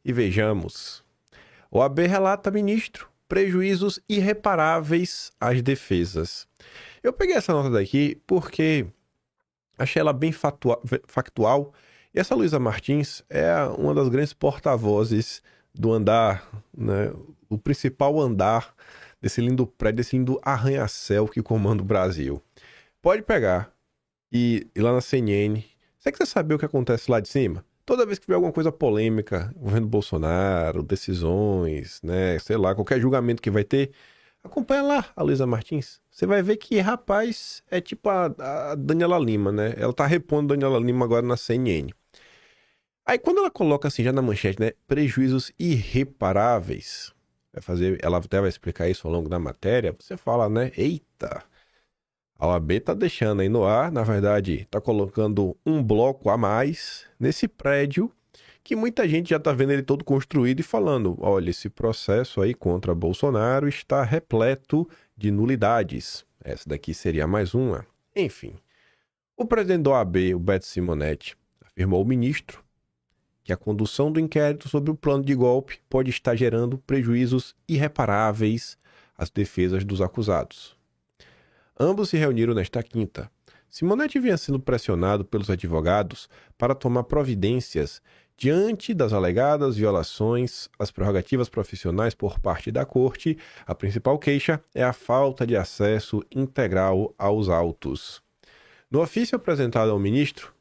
e vejamos. OAB relata, ministro, prejuízos irreparáveis às defesas. Eu peguei essa nota daqui porque achei ela bem factual. E essa Luísa Martins é uma das grandes porta-vozes do andar, né? O principal andar desse lindo prédio, desse lindo arranha-céu que comanda o Brasil. Pode pegar e ir lá na CNN. Você quer saber o que acontece lá de cima? Toda vez que tiver alguma coisa polêmica envolvendo Bolsonaro, decisões, né, sei lá, qualquer julgamento que vai ter, acompanha lá a Luísa Martins. Você vai ver que, rapaz, é tipo a Daniela Lima, né? Ela tá repondo a Daniela Lima agora na CNN. Aí quando ela coloca assim já na manchete, né, prejuízos irreparáveis, ela até vai explicar isso ao longo da matéria, você fala, né, eita, a OAB tá deixando aí no ar, na verdade, tá colocando um bloco a mais nesse prédio que muita gente já tá vendo ele todo construído e falando, olha, esse processo aí contra Bolsonaro está repleto de nulidades. Essa daqui seria mais uma. Enfim, o presidente da OAB, o Beto Simonetti, afirmou ao ministro que a condução do inquérito sobre o plano de golpe pode estar gerando prejuízos irreparáveis às defesas dos acusados. Ambos se reuniram nesta quinta. Simonetti vinha sendo pressionado pelos advogados para tomar providências diante das alegadas violações às prerrogativas profissionais por parte da Corte. A principal queixa é a falta de acesso integral aos autos. No ofício apresentado ao ministro,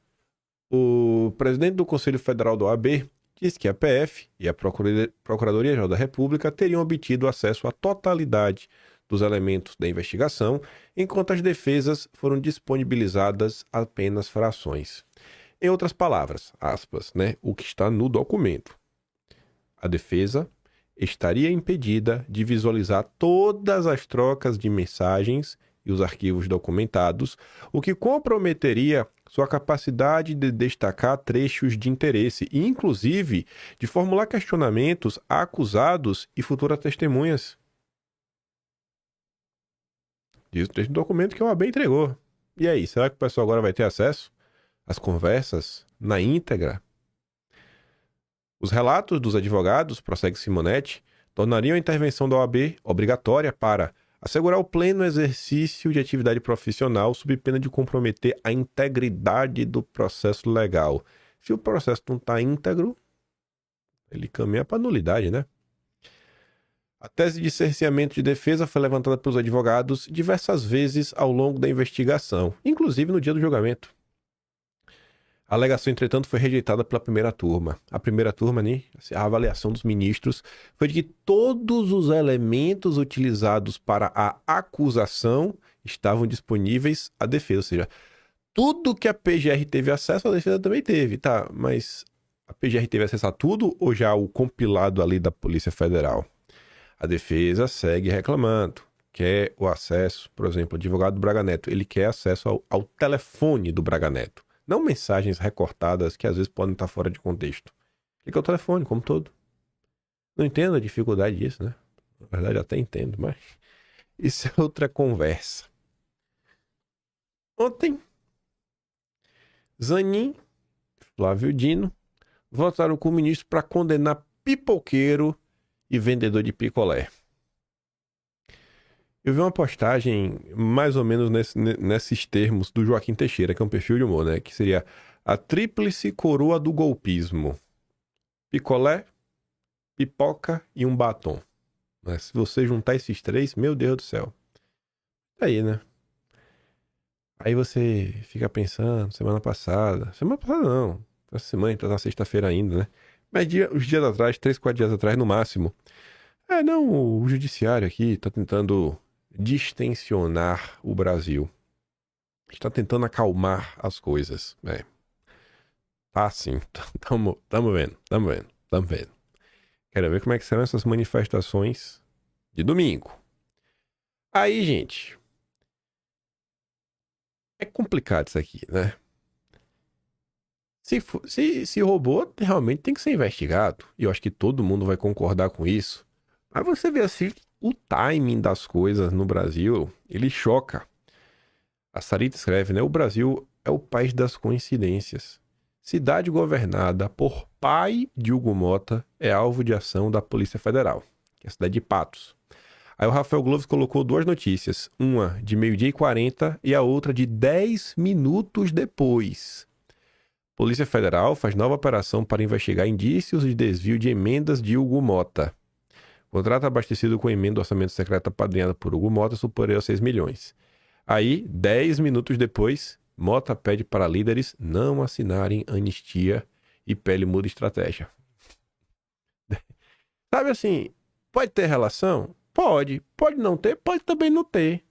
o presidente do Conselho Federal da OAB disse que a PF e a Procuradoria-Geral da República teriam obtido acesso à totalidade dos elementos da investigação, enquanto as defesas foram disponibilizadas apenas frações. Em outras palavras, aspas, né, o que está no documento. A defesa estaria impedida de visualizar todas as trocas de mensagens e os arquivos documentados, o que comprometeria sua capacidade de destacar trechos de interesse e, inclusive, de formular questionamentos a acusados e futuras testemunhas. Diz o trecho do documento que a OAB entregou. E aí, será que o pessoal agora vai ter acesso às conversas na íntegra? Os relatos dos advogados, prossegue Simonetti, tornariam a intervenção da OAB obrigatória para assegurar o pleno exercício de atividade profissional sob pena de comprometer a integridade do processo legal. Se o processo não está íntegro, ele caminha para nulidade, né? A tese de cerceamento de defesa foi levantada pelos advogados diversas vezes ao longo da investigação, inclusive no dia do julgamento. A alegação, entretanto, foi rejeitada pela primeira turma. A primeira turma, né, a avaliação dos ministros, foi de que todos os elementos utilizados para a acusação estavam disponíveis à defesa. Ou seja, tudo que a PGR teve acesso, a defesa também teve, tá? Mas a PGR teve acesso a tudo ou já o compilado ali da Polícia Federal? A defesa segue reclamando, quer o acesso, por exemplo, o advogado do Braga Neto, ele quer acesso ao telefone do Braga Neto. Não mensagens recortadas que às vezes podem estar fora de contexto. Ele quer o telefone, como todo. Não entendo a dificuldade disso, né? Na verdade, até entendo, mas isso é outra conversa. Ontem, Zanin, Flávio Dino, votaram com o ministro para condenar pipoqueiro e vendedor de picolé. Eu vi uma postagem mais ou menos nesses termos do Joaquim Teixeira, que é um perfil de humor, né? Que seria a tríplice coroa do golpismo. Picolé, pipoca e um batom. Mas se você juntar esses três, meu Deus do céu. Aí, né? Aí você fica pensando, semana passada não, essa semana, tá na sexta-feira ainda, né? Mas os dias atrás, 3, 4 dias atrás no máximo. Não, o judiciário aqui tá tentando distensionar o Brasil. Está tentando acalmar as coisas. Tá sim, tamo vendo. Quero ver como é que serão essas manifestações de domingo. Aí, gente, é complicado isso aqui, né? Se roubou, realmente tem que ser investigado. E eu acho que todo mundo vai concordar com isso. Mas você vê assim, o timing das coisas no Brasil, ele choca. A Sarita escreve, né? O Brasil é o país das coincidências. cidade governada por pai de Hugo Motta é alvo de ação da Polícia Federal, que é a cidade de Patos. Aí o Rafael Gloves colocou duas notícias, uma de 12h40 e a outra de 10 minutos depois. Polícia Federal faz nova operação para investigar indícios de desvio de emendas de Hugo Motta. Contrato abastecido com emenda do orçamento secreto apadrinhada por Hugo Motta superior a 6 milhões. Aí, 10 minutos depois, Motta pede para líderes não assinarem anistia e pele muda estratégia. Sabe assim, pode ter relação? Pode não ter, pode também não ter.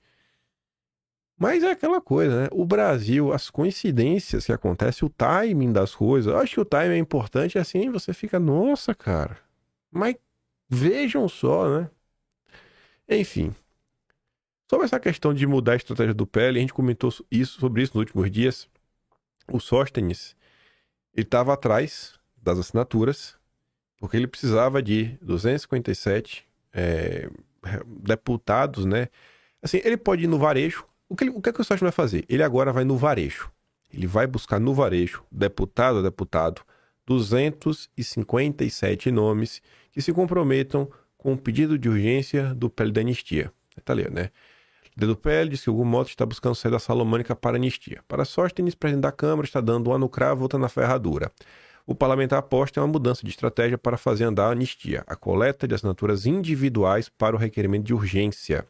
Mas é aquela coisa, né? O Brasil, as coincidências que acontecem, o timing das coisas. Eu acho que o timing é importante, assim, você fica, nossa, cara. Mas vejam só, né? Enfim. Sobre essa questão de mudar a estratégia do PL, a gente comentou sobre isso nos últimos dias. O Sóstenes, ele estava atrás das assinaturas, porque ele precisava de 257 deputados, né? Assim, ele pode ir no varejo. O que é que o Sóstenes vai fazer? Ele agora vai no varejo. Ele vai buscar no varejo, deputado a deputado, 257 nomes que se comprometam com o pedido de urgência do PL da anistia. Tá ali, né? O líder do PL diz que o Hugo Motta está buscando sair da Salomônica para anistia. Para Sóstenes, presidente da Câmara, está dando uma no cravo, outra na ferradura. O parlamentar aposta em uma mudança de estratégia para fazer andar a anistia, a coleta de assinaturas individuais para o requerimento de urgência.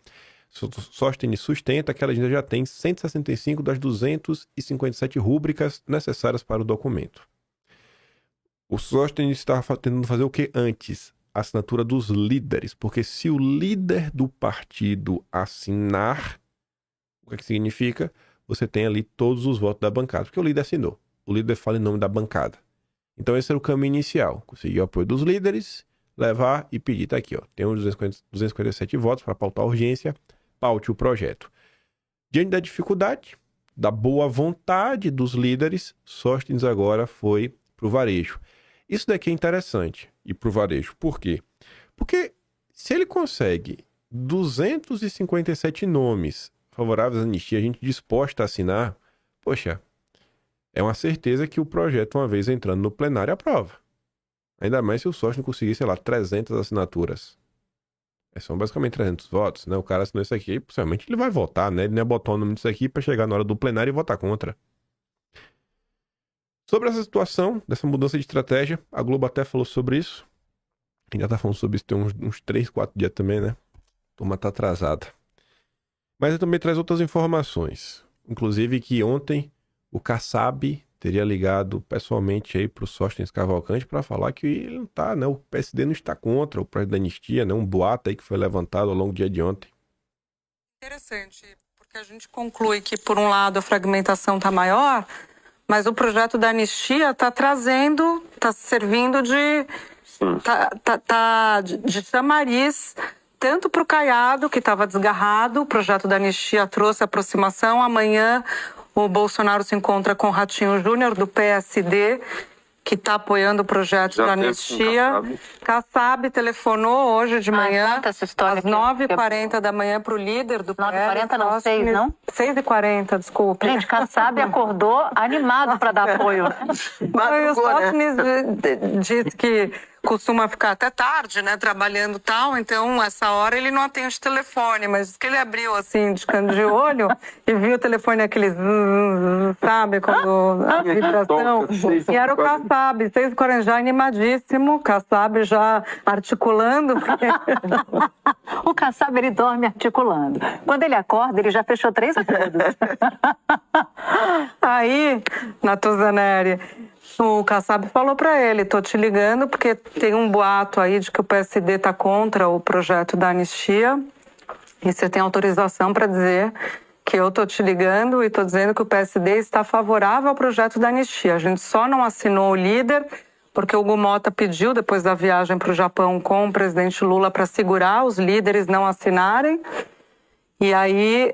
Sóstenes sustenta que ela ainda já tem 165 das 257 rúbricas necessárias para o documento. O Sóstenes estava tentando fazer o que antes? A assinatura dos líderes, porque se o líder do partido assinar, o que significa? Você tem ali todos os votos da bancada, porque o líder assinou. O líder fala em nome da bancada. Então esse era o caminho inicial, conseguir o apoio dos líderes, levar e pedir, tá aqui, ó, tem uns 257 votos para pautar a urgência, paute o projeto. Diante da dificuldade, da boa vontade dos líderes, Sóstenes agora foi para o varejo. Isso daqui é interessante, ir para o varejo. Por quê? Porque se ele consegue 257 nomes favoráveis à anistia, a gente disposta a assinar, poxa, é uma certeza que o projeto, uma vez entrando no plenário, aprova. Ainda mais se o Sóstenes conseguir, sei lá, 300 assinaturas. São basicamente 300 votos, né? O cara assinou isso aqui, possivelmente ele vai votar, né? Ele não ia botar o nome disso aqui para chegar na hora do plenário e votar contra. Sobre essa situação, dessa mudança de estratégia, a Globo até falou sobre isso. A gente já tá falando sobre isso tem uns 3, 4 dias também, né? A turma tá atrasada. Mas ele também traz outras informações. Inclusive que ontem o Kassab teria ligado pessoalmente aí pro Sóstenes Cavalcante para falar que ele não tá, né? O PSD não está contra o projeto da anistia, né? Um boato aí que foi levantado ao longo do dia de ontem. Interessante, porque a gente conclui que, por um lado, a fragmentação está maior, mas o projeto da anistia está trazendo, está servindo de chamariz, tanto para o Caiado, que estava desgarrado, o projeto da anistia trouxe aproximação. Amanhã o Bolsonaro se encontra com o Ratinho Júnior, do PSD, que está apoiando o projeto da anistia. Kassab telefonou hoje de manhã, às 9h40 da manhã, para o líder do PL. 9h40 não, 6, não? 6h40, desculpa. Gente, Kassab acordou animado para dar apoio. O Sóstenes disse que costuma ficar até tarde, né, trabalhando e tal, então essa hora ele não atende o telefone, mas diz que ele abriu assim, de canto de olho, e viu o telefone aquele, sabe, quando a vibração, e era o Kassab, 6h40, já animadíssimo, Kassab já articulando. O Kassab, ele dorme articulando. Quando ele acorda, ele já fechou 3 acordos. Aí, Natuzaneri, o Kassab falou para ele, tô te ligando porque tem um boato aí de que o PSD tá contra o projeto da anistia e você tem autorização para dizer que eu tô te ligando e tô dizendo que o PSD está favorável ao projeto da anistia. A gente só não assinou o líder porque o Hugo Motta pediu, depois da viagem para o Japão com o presidente Lula, para segurar os líderes não assinarem. E aí,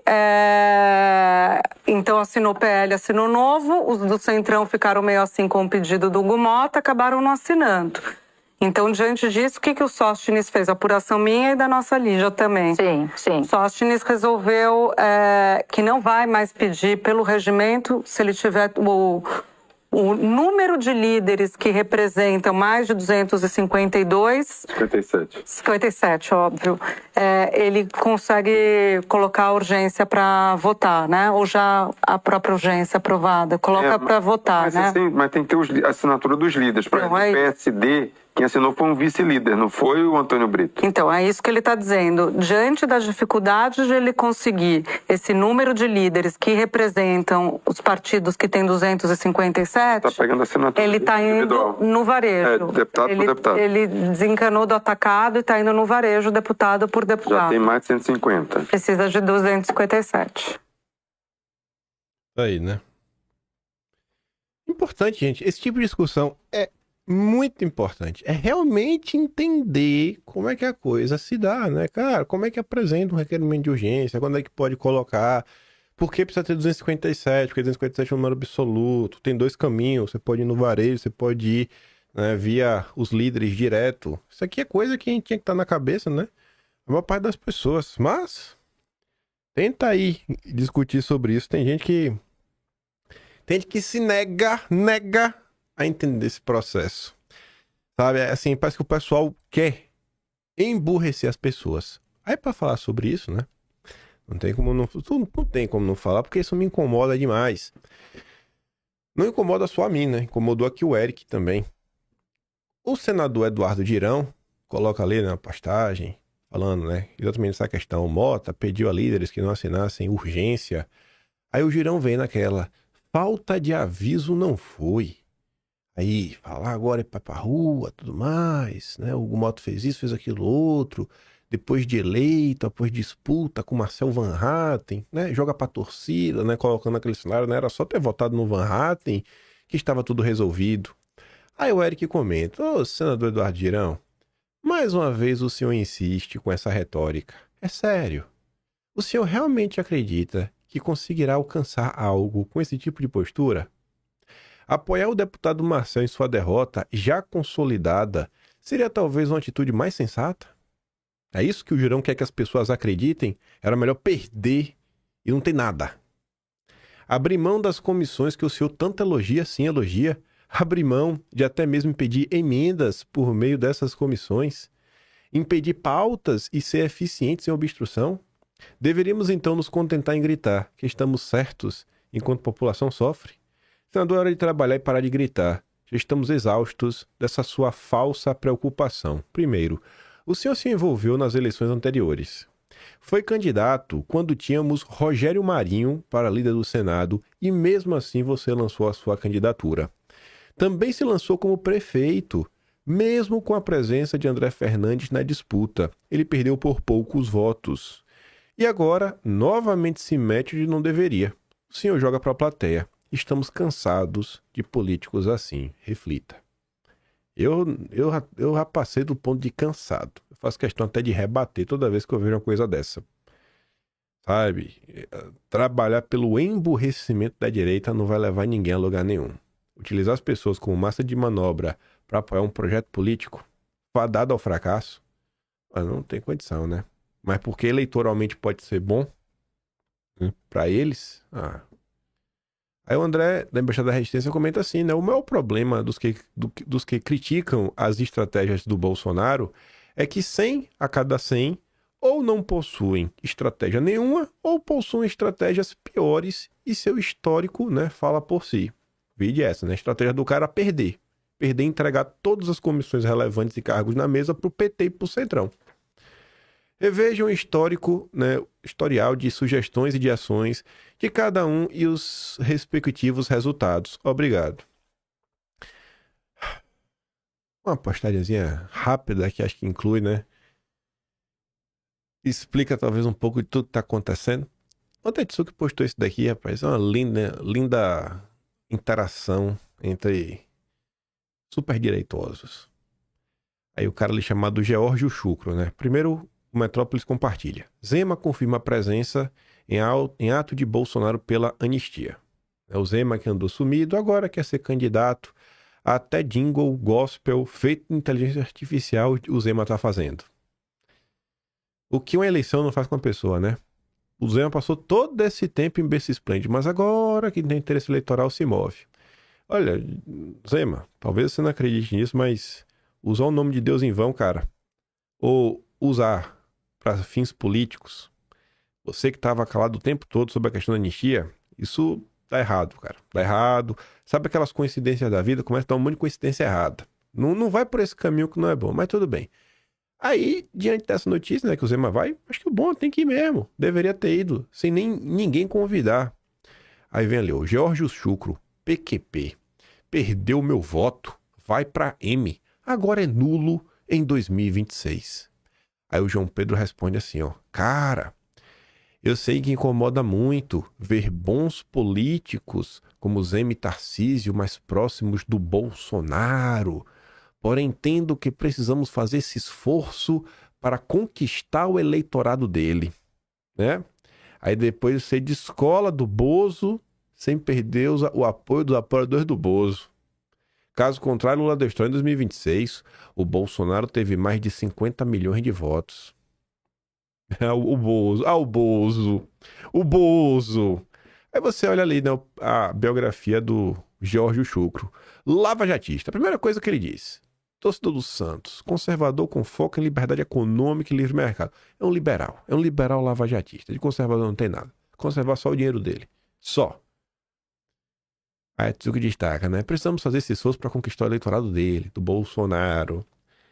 então assinou o PL, assinou o Novo, os do Centrão ficaram meio assim com o pedido do Hugo Motta, acabaram não assinando. Então, diante disso, o que o Sóstenes fez? Apuração minha e da nossa Lígia também. Sim, sim. O Sóstenes resolveu que não vai mais pedir pelo regimento, se ele tiver o o número de líderes que representam mais de 252... 57, óbvio. Ele consegue colocar a urgência para votar, né? Ou já a própria urgência aprovada? Coloca para votar, né? Mas tem que ter a assinatura dos líderes. Para o PSD, quem assinou foi um vice-líder, não foi o Antônio Brito. Então, é isso que ele está dizendo. Diante das dificuldades de ele conseguir esse número de líderes que representam os partidos que têm 257... Tá pegando assinatura ele está indo no varejo. Deputado por deputado. Ele desencanou do atacado e está indo no varejo, deputado por deputado. Já tem mais de 150. Precisa de 257. Aí, né? Importante, gente. Esse tipo de discussão é muito importante. É realmente entender como é que a coisa se dá, né, cara? Como é que apresenta um requerimento de urgência? Quando é que pode colocar? Por que precisa ter 257? Porque 257 é um número absoluto. Tem 2 caminhos. Você pode ir no varejo, você pode ir, né, via os líderes direto. Isso aqui é coisa que a gente tinha que estar na cabeça, né? A maior parte das pessoas. Mas tenta aí discutir sobre isso. Tem gente que se nega a entender esse processo. Sabe? Assim, parece que o pessoal quer emburrecer as pessoas. Aí pra falar sobre isso, né? Não tem como não falar, porque isso me incomoda demais. Não incomoda só a mim, né? Incomodou aqui o Eric também. O senador Eduardo Girão coloca ali na postagem, falando, né? Exatamente essa questão. Mota pediu a líderes que não assinassem urgência. Aí o Girão vem naquela... Falta de aviso não foi. Aí, falar agora é pra rua, tudo mais, né? O Moto fez isso, fez aquilo outro. Depois de eleito, após disputa com Marcel Van Hatten, né? Joga pra torcida, né? Colocando aquele cenário, né? Era só ter votado no Van Hatten que estava tudo resolvido. Aí o Eric comenta, senador Eduardo Girão, mais uma vez o senhor insiste com essa retórica. É sério. O senhor realmente acredita que conseguirá alcançar algo com esse tipo de postura? Apoiar o deputado Marcel em sua derrota já consolidada seria talvez uma atitude mais sensata? É isso que o Girão quer que as pessoas acreditem? Era melhor perder e não ter nada. Abrir mão das comissões que o senhor tanto elogia, sim elogia. Abrir mão de até mesmo impedir emendas por meio dessas comissões. Impedir pautas e ser eficientes em obstrução. Deveríamos então nos contentar em gritar que estamos certos enquanto a população sofre? Senador, é hora de trabalhar e parar de gritar. Já estamos exaustos dessa sua falsa preocupação. Primeiro, o senhor se envolveu nas eleições anteriores. Foi candidato quando tínhamos Rogério Marinho para líder do Senado e mesmo assim você lançou a sua candidatura. Também se lançou como prefeito, mesmo com a presença de André Fernandes na disputa. Ele perdeu por poucos votos. E agora, novamente se mete onde não deveria. O senhor joga para a plateia. Estamos cansados de políticos assim. Reflita. Eu já passei do ponto de cansado. Eu faço questão até de rebater toda vez que eu vejo uma coisa dessa. Sabe? Trabalhar pelo emburrecimento da direita não vai levar ninguém a lugar nenhum. Utilizar as pessoas como massa de manobra para apoiar um projeto político fadado ao fracasso, não tem condição, né? Mas porque eleitoralmente pode ser bom para eles, Aí o André, da Embaixada da Resistência, comenta assim, né? O maior problema dos que criticam as estratégias do Bolsonaro é que 100 a cada 100 ou não possuem estratégia nenhuma ou possuem estratégias piores e seu histórico, né, fala por si. Vide essa, né? A estratégia do cara é perder. Perder e entregar todas as comissões relevantes e cargos na mesa pro PT e pro Centrão. Revejam o histórico, né, historial de sugestões e de ações de cada um e os respectivos resultados. Obrigado. Uma postagemzinha rápida que acho que inclui, né? Explica talvez um pouco de tudo que tá acontecendo. O Tetsuki postou isso daqui, rapaz. É uma linda interação entre superdireitosos. Aí o cara ali chamado Geórgio Chucro, né? Primeiro, o Metrópolis compartilha. Zema confirma a presença em ato de Bolsonaro pela anistia. É o Zema que andou sumido, agora quer ser candidato. Até jingle gospel feito de inteligência artificial o Zema tá fazendo. O que uma eleição não faz com a pessoa, né? O Zema passou todo esse tempo em berço esplêndido, mas agora que tem interesse eleitoral se move. Olha, Zema, talvez você não acredite nisso, mas usar o nome de Deus em vão, cara, ou usar para fins políticos, você que estava calado o tempo todo sobre a questão da anistia, isso tá errado, cara. Tá errado. Sabe aquelas coincidências da vida? Começa a dar um monte de coincidência errada. Não vai por esse caminho que não é bom, mas tudo bem. Aí, diante dessa notícia, né, que o Zema vai, acho que o bom tem que ir mesmo. Deveria ter ido, sem nem ninguém convidar. Aí vem ali, o George Chucro, PQP. Perdeu meu voto, vai pra M. Agora é nulo em 2026. Aí o João Pedro responde assim, ó. Cara, eu sei que incomoda muito ver bons políticos como Zema e Tarcísio mais próximos do Bolsonaro. Porém, entendo que precisamos fazer esse esforço para conquistar o eleitorado dele, né? Aí depois você descola do Bozo sem perder o apoio dos apoiadores do Bozo. Caso contrário, Lula destrói em 2026. O Bolsonaro teve mais de 50 milhões de votos. O Bozo. Ah, o Bozo. O Bozo. Aí você olha ali, né, a biografia do Jorge Chucro. Lava-jatista. A primeira coisa que ele disse. Torcedor do Santos. Conservador com foco em liberdade econômica e livre mercado. É um liberal. É um liberal lava-jatista. De conservador não tem nada. Conservar só o dinheiro dele. Só. Aí é tudo que destaca, né? Precisamos fazer esse esforço para conquistar o eleitorado dele, do Bolsonaro.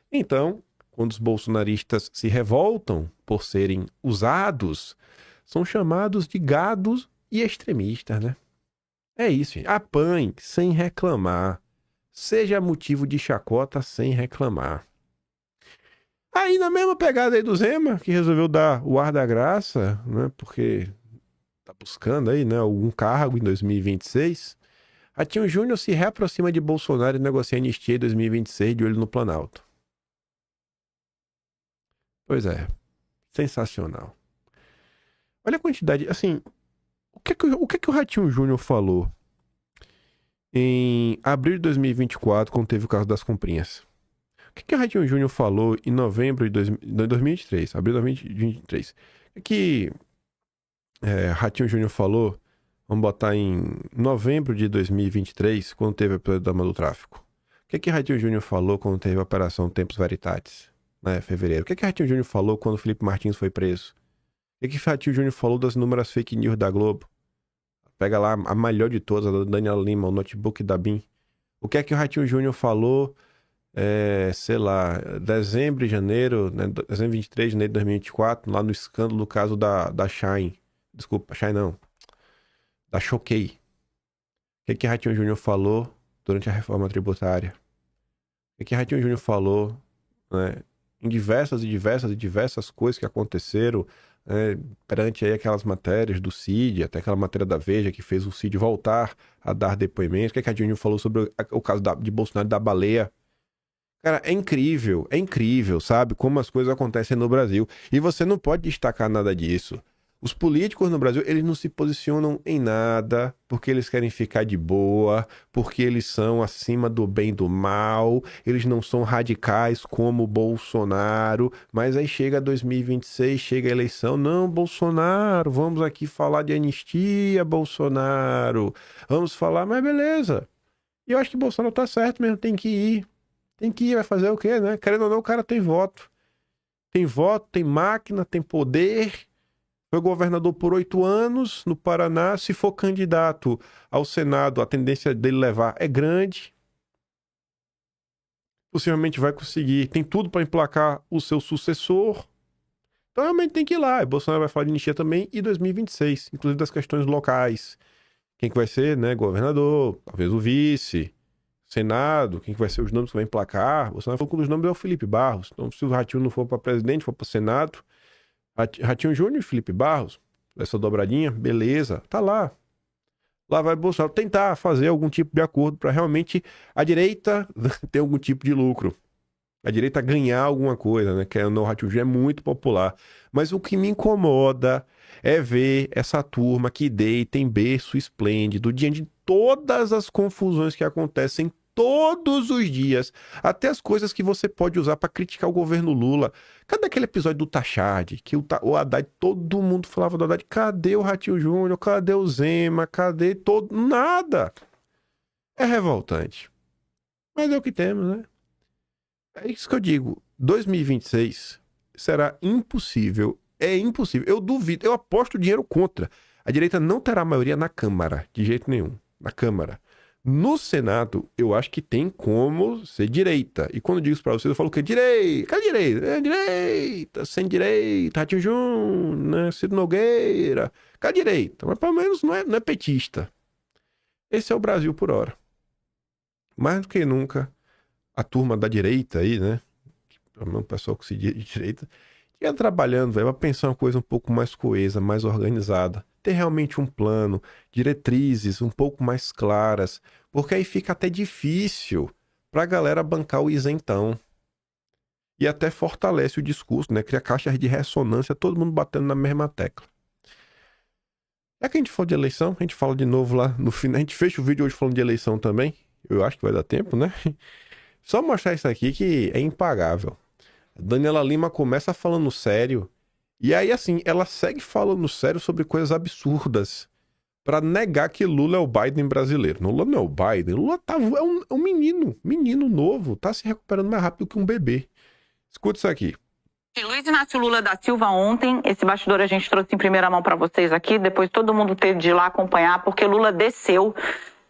Então, quando os bolsonaristas se revoltam por serem usados, são chamados de gados e extremistas, né? É isso, gente. Apanhe sem reclamar. Seja motivo de chacota sem reclamar. Aí, na mesma pegada aí do Zema, que resolveu dar o ar da graça, né? Porque tá buscando aí, né, algum cargo em 2026. Ratinho Júnior se reaproxima de Bolsonaro e negocia anistia em 2026 de olho no Planalto. Pois é. Sensacional. Olha a quantidade, assim, o que o Ratinho Júnior falou em abril de 2024, quando teve o caso das comprinhas? O que o Ratinho Júnior falou em novembro de 2023, abril de 2023? O que Ratinho Júnior falou, vamos botar em novembro de 2023, quando teve o episódio da Dama do Tráfico? O que Ratinho Júnior falou quando teve a Operação Tempus Veritatis, né, fevereiro? O que Ratinho Júnior falou quando o Felipe Martins foi preso? O que Ratinho Júnior falou das inúmeras fake news da Globo? Pega lá a melhor de todas, a da Daniela Lima, o notebook da BIM. O que é que o Ratinho Júnior falou, sei lá, dezembro e janeiro, né, dezembro 23, janeiro de 2024, lá no escândalo do caso da Shine. Desculpa, Shine não. Da Choquei. O que Ratinho Júnior falou durante a reforma tributária? O que Ratinho Júnior falou, né, em diversas coisas que aconteceram, perante aí aquelas matérias do Cid, até aquela matéria da Veja que fez o Cid voltar a dar depoimentos. O que Ratinho Júnior falou sobre o caso de Bolsonaro e da baleia? Cara, é incrível, sabe, como as coisas acontecem no Brasil. E você não pode destacar nada disso. Os políticos no Brasil, eles não se posicionam em nada porque eles querem ficar de boa, porque eles são acima do bem e do mal, eles não são radicais como o Bolsonaro, mas aí chega 2026, chega a eleição, não, Bolsonaro, vamos aqui falar de anistia, Bolsonaro, vamos falar, mas beleza. E eu acho que Bolsonaro tá certo mesmo, tem que ir, vai fazer o quê, né? Querendo ou não, o cara tem voto, tem máquina, tem poder. Foi governador por 8 anos no Paraná. Se for candidato ao Senado, a tendência dele levar é grande. Possivelmente vai conseguir. Tem tudo para emplacar o seu sucessor. Então realmente tem que ir lá. E Bolsonaro vai falar de anistia também em 2026. Inclusive das questões locais. Quem que vai ser, né? Governador. Talvez o vice. Senado. Quem que vai ser os nomes que vai emplacar. Bolsonaro falou que um dos nomes é o Felipe Barros. Então se o Ratinho não for para presidente, for para Senado... Ratinho Júnior e Felipe Barros, essa dobradinha, beleza, tá lá. Lá vai Bolsonaro tentar fazer algum tipo de acordo para realmente a direita ter algum tipo de lucro. A direita ganhar alguma coisa, né? Que o Ratinho Júnior é muito popular. Mas o que me incomoda é ver essa turma que deita em berço esplêndido diante de todas as confusões que acontecem todos os dias, até as coisas que você pode usar para criticar o governo Lula. Cadê aquele episódio do Tachad, que o Haddad, todo mundo falava do Haddad, cadê o Ratinho Júnior, cadê o Zema, cadê todo... Nada! É revoltante. Mas é o que temos, né? É isso que eu digo. 2026 será impossível. É impossível. Eu duvido. Eu aposto dinheiro contra. A direita não terá maioria na Câmara. De jeito nenhum. Na Câmara. No Senado, eu acho que tem como ser direita. E quando eu digo isso pra vocês, eu falo que é direita. Cadê direita? É direita. Sem direita. Ratinho Júnior, né? Ciro Nogueira. Cadê direita? Mas pelo menos não é petista. Esse é o Brasil por hora. Mais do que nunca, a turma da direita aí, né? Pelo menos o pessoal que se diz de direita, ia trabalhando, velho, pra pensar uma coisa um pouco mais coesa, mais organizada. Ter realmente um plano, diretrizes um pouco mais claras, porque aí fica até difícil pra galera bancar o isentão. E até fortalece o discurso, né? Cria caixas de ressonância, todo mundo batendo na mesma tecla. Já que a gente falou de eleição, a gente fala de novo lá no final. A gente fecha o vídeo hoje falando de eleição também. Eu acho que vai dar tempo, né? Só mostrar isso aqui que é impagável. Daniela Lima começa falando sério. E aí, assim, ela segue falando sério sobre coisas absurdas. Pra negar que Lula é o Biden brasileiro. Lula não é o Biden. Lula é um menino novo. Tá se recuperando mais rápido que um bebê. Escuta isso aqui. Luiz Inácio Lula da Silva ontem, esse bastidor a gente trouxe em primeira mão para vocês aqui, depois todo mundo teve de ir lá acompanhar, porque Lula desceu,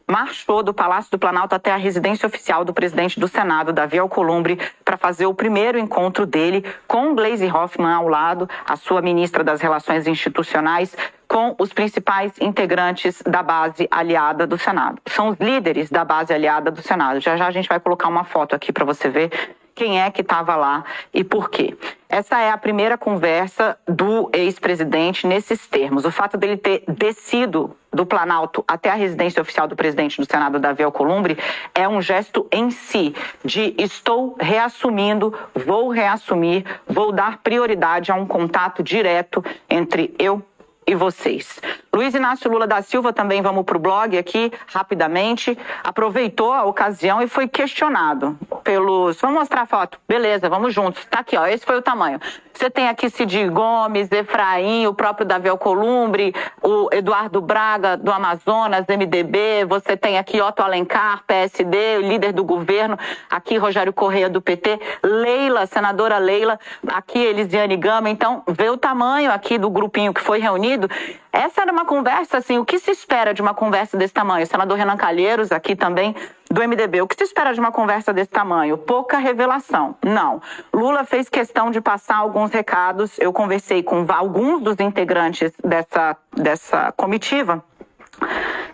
marchou do Palácio do Planalto até a residência oficial do presidente do Senado, Davi Alcolumbre, para fazer o primeiro encontro dele com Gleisi Hoffmann ao lado, a sua ministra das Relações Institucionais, com os principais integrantes da base aliada do Senado. São os líderes da base aliada do Senado. Já já a gente vai colocar uma foto aqui para você ver quem é que estava lá e por quê. Essa é a primeira conversa do ex-presidente nesses termos. O fato dele ter descido do Planalto até a residência oficial do presidente do Senado, Davi Alcolumbre, é um gesto em si de estou reassumindo, vou reassumir, vou dar prioridade a um contato direto entre eu e vocês. Luiz Inácio Lula da Silva, também vamos para o blog aqui, rapidamente, aproveitou a ocasião e foi questionado pelos... Vamos mostrar a foto? Beleza, vamos juntos. Tá aqui, ó, esse foi o tamanho. Você tem aqui Cid Gomes, Efraim, o próprio Davi Alcolumbre, o Eduardo Braga, do Amazonas, MDB, você tem aqui Otto Alencar, PSD, líder do governo, aqui Rogério Correia, do PT, Leila, senadora Leila, aqui Elisiane Gama. Então, vê o tamanho aqui do grupinho que foi reunido. Essa era uma conversa, assim, o que se espera de uma conversa desse tamanho? O senador Renan Calheiros, aqui também, do MDB. O que se espera de uma conversa desse tamanho? Pouca revelação. Não. Lula fez questão de passar alguns recados. Eu conversei com alguns dos integrantes dessa comitiva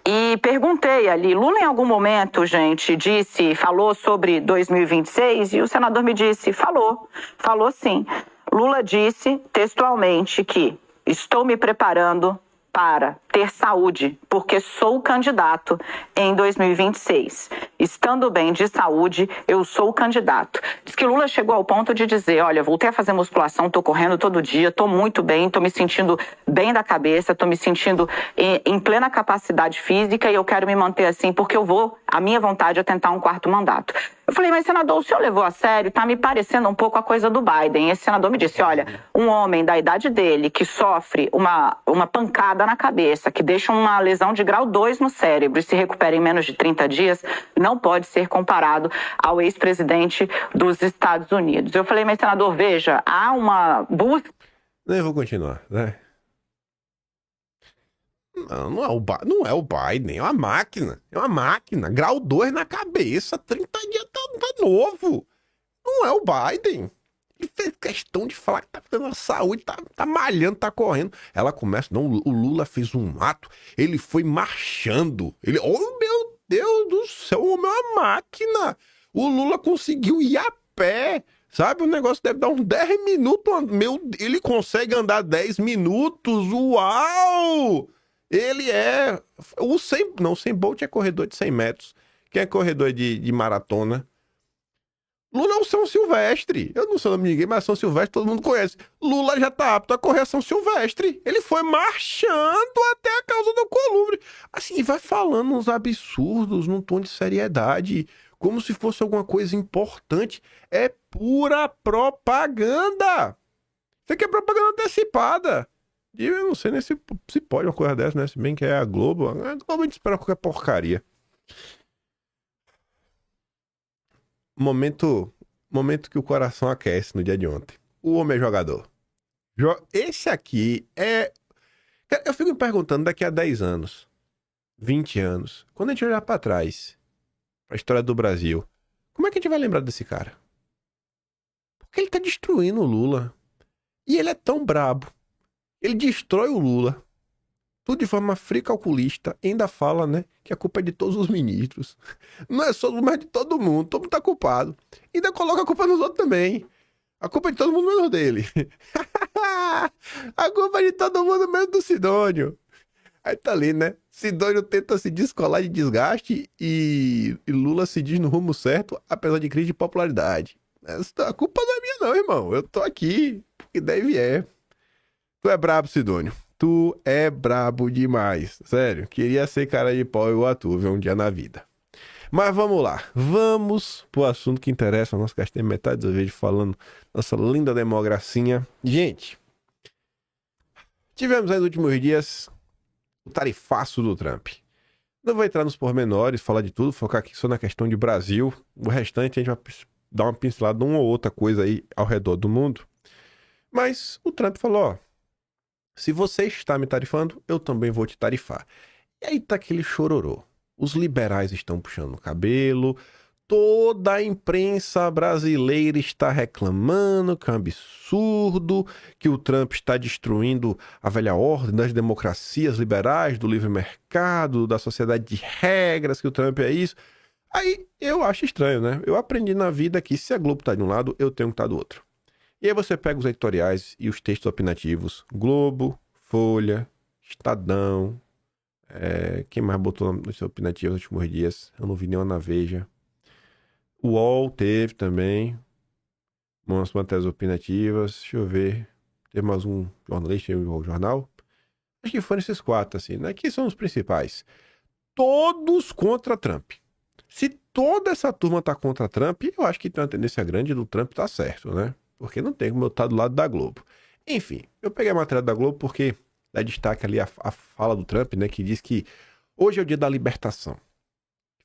e perguntei ali, Lula em algum momento, gente, falou sobre 2026 e o senador me disse, falou sim. Lula disse textualmente que estou me preparando para ter saúde, porque sou candidato em 2026. Estando bem de saúde, eu sou candidato. Diz que Lula chegou ao ponto de dizer, olha, voltei a fazer musculação, tô correndo todo dia, tô muito bem, tô me sentindo bem da cabeça, tô me sentindo em plena capacidade física e eu quero me manter assim, porque a minha vontade é tentar um quarto mandato. Eu falei, mas senador, o senhor levou a sério? Tá me parecendo um pouco a coisa do Biden. Esse senador me disse, olha, um homem da idade dele que sofre uma pancada na cabeça, que deixa uma lesão de grau 2 no cérebro e se recupera em menos de 30 dias, não pode ser comparado ao ex-presidente dos Estados Unidos. Eu falei, mas senador, veja, há uma busca... Eu vou continuar, né? Não é o Biden, é uma máquina. É uma máquina. Grau 2 na cabeça, 30 dias tá novo. Não é o Biden. Ele fez questão de falar que tá tendo a saúde, tá malhando, tá correndo. Ela começa, não, o Lula fez um ato, ele foi marchando. Oh meu Deus do céu, o homem é uma máquina. O Lula conseguiu ir a pé. Sabe, o negócio deve dar uns 10 minutos. Ele consegue andar 10 minutos. Uau! Ele é... O Usain Bolt é corredor de 100 metros. Quem é corredor de maratona? Lula é o São Silvestre. Eu não sei o nome de ninguém, mas São Silvestre todo mundo conhece. Lula já tá apto a correr a São Silvestre. Ele foi marchando até a causa do Alcolumbre. Assim, vai falando uns absurdos num tom de seriedade, como se fosse alguma coisa importante. É pura propaganda. Isso aqui é propaganda antecipada. E eu não sei nem se pode uma coisa dessa, né? Se bem que é a Globo. A Globo a gente espera qualquer porcaria. momento que o coração aquece no dia de ontem. O homem é jogador. Esse aqui é... Eu fico me perguntando daqui a 10 anos, 20 anos, quando a gente olhar pra trás, pra história do Brasil, como é que a gente vai lembrar desse cara? Porque ele tá destruindo o Lula. E ele é tão brabo. Ele destrói o Lula. Tudo de forma fria e calculista. E ainda fala, né, que a culpa é de todos os ministros. Não é só mas de todo mundo. Todo mundo tá culpado. E ainda coloca a culpa nos outros também. A culpa é de todo mundo menos dele. A culpa é de todo mundo menos do Sidônio. Aí tá ali, né? Sidônio tenta se descolar de desgaste e Lula se diz no rumo certo, apesar de crise de popularidade. A culpa não é minha não, irmão. Eu tô aqui porque deve é. Tu é brabo, Sidônio. Tu é brabo demais. Sério, queria ser cara de pau igual a tu, ver um dia na vida. Mas vamos lá. Vamos pro assunto que interessa. Nós gastamos metade do vídeo falando nossa linda democracia. Gente, tivemos aí nos últimos dias o tarifaço do Trump. Não vou entrar nos pormenores, falar de tudo, focar aqui só na questão de Brasil. O restante a gente vai dar uma pincelada numa ou outra coisa aí ao redor do mundo. Mas o Trump falou, ó, se você está me tarifando, eu também vou te tarifar. E aí tá aquele chororô. Os liberais estão puxando o cabelo, toda a imprensa brasileira está reclamando que é um absurdo, que o Trump está destruindo a velha ordem das democracias liberais, do livre mercado, da sociedade de regras, que o Trump é isso. Aí eu acho estranho, né? Eu aprendi na vida que se a Globo tá de um lado, eu tenho que estar do outro. E aí você pega os editoriais e os textos opinativos. Globo, Folha, Estadão. Quem mais botou no seu opinativo nos últimos dias? Eu não vi nenhuma na Veja. O UOL teve também umas matérias opinativas. Deixa eu ver. Teve mais um jornalista em um jornal. Acho que foram esses 4, assim, né? Que são os principais. Todos contra Trump. Se toda essa turma tá contra Trump, eu acho que tem uma tendência grande do Trump tá certo, né? Porque não tem como eu estar do lado da Globo. Enfim, eu peguei a matéria da Globo porque dá destaque ali a fala do Trump, né? Que diz que hoje é o dia da libertação.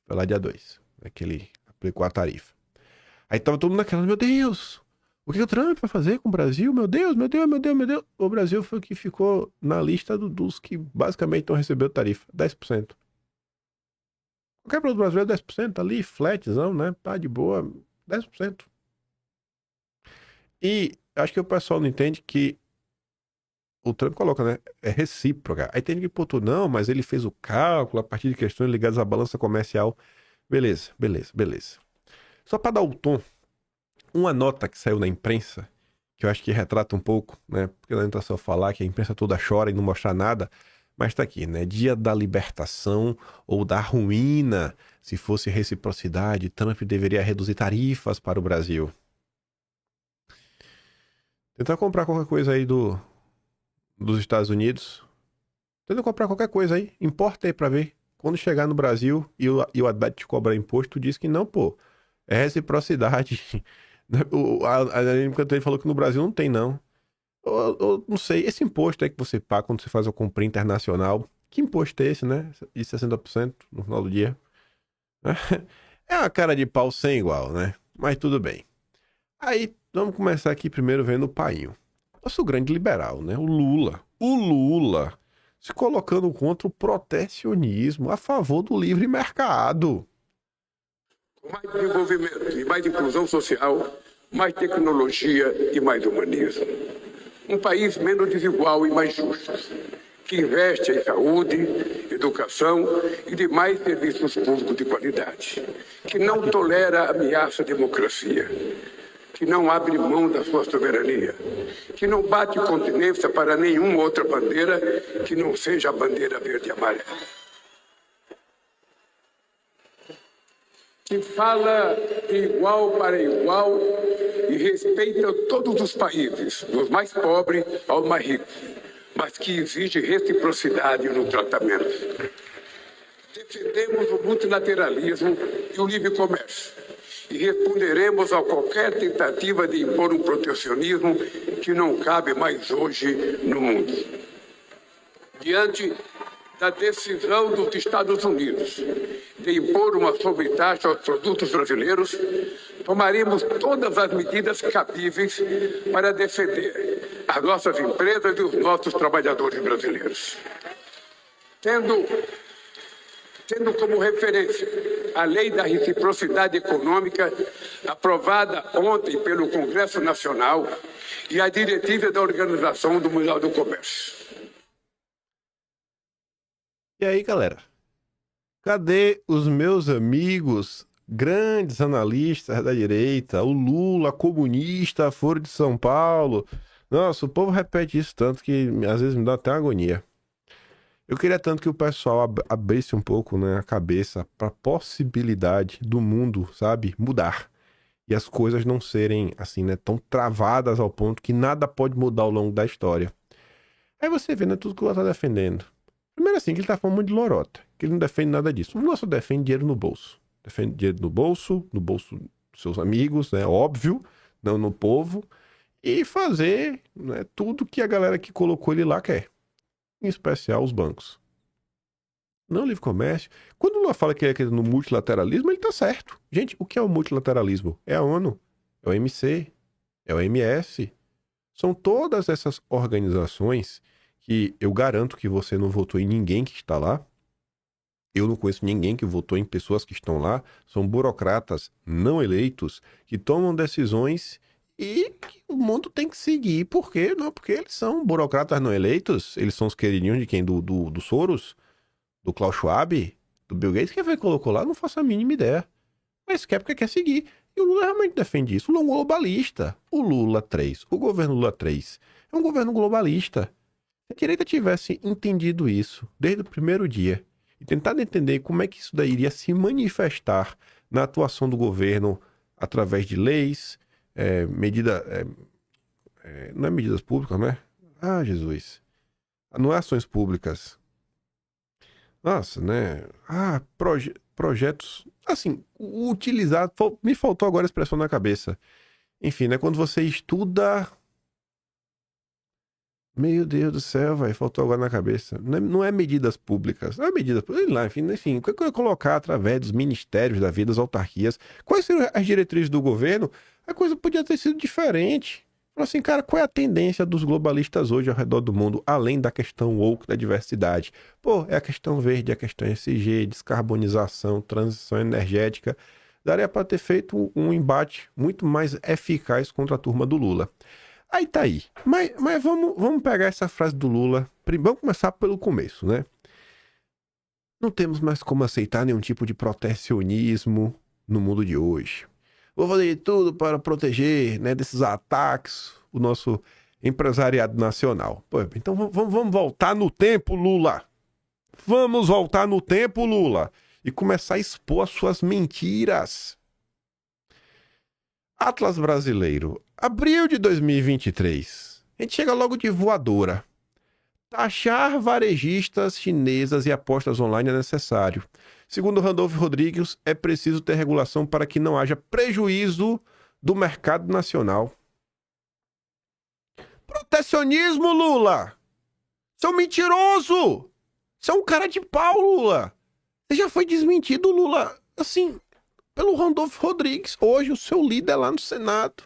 Foi lá dia 2, né, que ele aplicou a tarifa. Aí tava todo mundo naquela, meu Deus, o que o Trump vai fazer com o Brasil? Meu Deus, meu Deus, meu Deus, meu Deus. O Brasil foi o que ficou na lista dos que basicamente não recebeu tarifa, 10%. Qualquer produto brasileiro é 10%, ali, flatzão, né? Tá de boa, 10%. E acho que o pessoal não entende que o Trump coloca, né? É recíproca. Aí tem que pôr tudo, não, mas ele fez o cálculo a partir de questões ligadas à balança comercial. Beleza, beleza, beleza. Só para dar o tom, uma nota que saiu na imprensa, que eu acho que retrata um pouco, né? Porque não adianta só falar que a imprensa toda chora e não mostrar nada, mas tá aqui, né? Dia da libertação ou da ruína. Se fosse reciprocidade, Trump deveria reduzir tarifas para o Brasil. Tentar comprar qualquer coisa aí dos Estados Unidos. Tenta comprar qualquer coisa aí. Importa aí pra ver. Quando chegar no Brasil e o Haddad te cobrar imposto, tu diz que não, pô. É reciprocidade. A ele falou que no Brasil não tem, não. Eu não sei. Esse imposto aí que você paga quando você faz uma compra internacional. Que imposto é esse, né? De 60% no final do dia. É uma cara de pau sem igual, né? Mas tudo bem. Aí, vamos começar aqui primeiro vendo o painho. Nosso grande liberal, né? O Lula se colocando contra o protecionismo a favor do livre mercado. Com mais desenvolvimento e mais inclusão social, mais tecnologia e mais humanismo. Um país menos desigual e mais justo, que investe em saúde, educação e demais serviços públicos de qualidade, que não tolera ameaça à democracia, que não abre mão da sua soberania, que não bate continência para nenhuma outra bandeira que não seja a bandeira verde e amarela. Que fala de igual para igual e respeita todos os países, dos mais pobres aos mais ricos, mas que exige reciprocidade no tratamento. Defendemos o multilateralismo e o livre comércio. E responderemos a qualquer tentativa de impor um protecionismo que não cabe mais hoje no mundo. Diante da decisão dos Estados Unidos de impor uma sobretaxa aos produtos brasileiros, tomaremos todas as medidas cabíveis para defender as nossas empresas e os nossos trabalhadores brasileiros. Tendo como referência a Lei da Reciprocidade Econômica, aprovada ontem pelo Congresso Nacional, e a diretiva da Organização Mundial do Comércio. E aí, galera? Cadê os meus amigos, grandes analistas da direita, o Lula, comunista, Foro de São Paulo? Nossa, o povo repete isso tanto que às vezes me dá até agonia. Eu queria tanto que o pessoal abrisse um pouco, né, a cabeça para a possibilidade do mundo, sabe, mudar. E as coisas não serem, assim, né, tão travadas ao ponto que nada pode mudar ao longo da história. Aí você vê, né, tudo que o Lula tá defendendo. Primeiro assim, que ele tá falando muito de lorota, que ele não defende nada disso. O Lula só defende dinheiro no bolso. Defende dinheiro no bolso dos seus amigos, né, óbvio, não no povo. E fazer, né, tudo que a galera que colocou ele lá quer. Em especial os bancos. Não livre comércio. Quando o Lula fala que ele é no multilateralismo, ele tá certo. Gente, o que é o multilateralismo? É a ONU, é o OMC, é o OMS. São todas essas organizações que eu garanto que você não votou em ninguém que está lá. Eu não conheço ninguém que votou em pessoas que estão lá. São burocratas não eleitos que tomam decisões e que o mundo tem que seguir. Por quê? Não, porque eles são burocratas não eleitos. Eles são os queridinhos de quem? Do Soros? Do Klaus Schwab? Do Bill Gates? Quem foi que colocou lá? Não faço a mínima ideia. Mas quer porque quer seguir. E o Lula realmente defende isso. O Lula é um globalista. O Lula 3, o governo Lula 3, é um governo globalista. Se a direita tivesse entendido isso desde o primeiro dia e tentado entender como é que isso daí iria se manifestar na atuação do governo através de leis, não é medidas públicas, né? Ah, Jesus. Não é ações públicas. Nossa, né? Ah, projetos, assim, utilizado. Me faltou agora a expressão na cabeça. Enfim, né? Quando você estuda... Meu Deus do céu, velho, faltou agora na cabeça. Não é medidas públicas. Não é medidas públicas. Enfim, o que eu ia colocar através dos ministérios da vida, das autarquias? Quais seriam as diretrizes do governo? A coisa podia ter sido diferente. Falou assim, cara, qual é a tendência dos globalistas hoje ao redor do mundo, além da questão woke, da diversidade? Pô, é a questão verde, a questão ESG, descarbonização, transição energética. Daria para ter feito um embate muito mais eficaz contra a turma do Lula. Aí tá aí. Mas vamos pegar essa frase do Lula. Vamos começar pelo começo, né? Não temos mais como aceitar nenhum tipo de protecionismo no mundo de hoje. Vou fazer de tudo para proteger, né, desses ataques o nosso empresariado nacional. Pô, então vamos voltar no tempo, Lula. Vamos voltar no tempo, Lula. E começar a expor as suas mentiras. Atlas Brasileiro, abril de 2023. A gente chega logo de voadora. Taxar varejistas chinesas e apostas online é necessário. Segundo Randolfo Rodrigues, é preciso ter regulação para que não haja prejuízo do mercado nacional. Protecionismo, Lula! Você é um mentiroso! Você é um cara de pau, Lula! Você já foi desmentido, Lula, assim, pelo Randolfo Rodrigues, hoje o seu líder lá no Senado.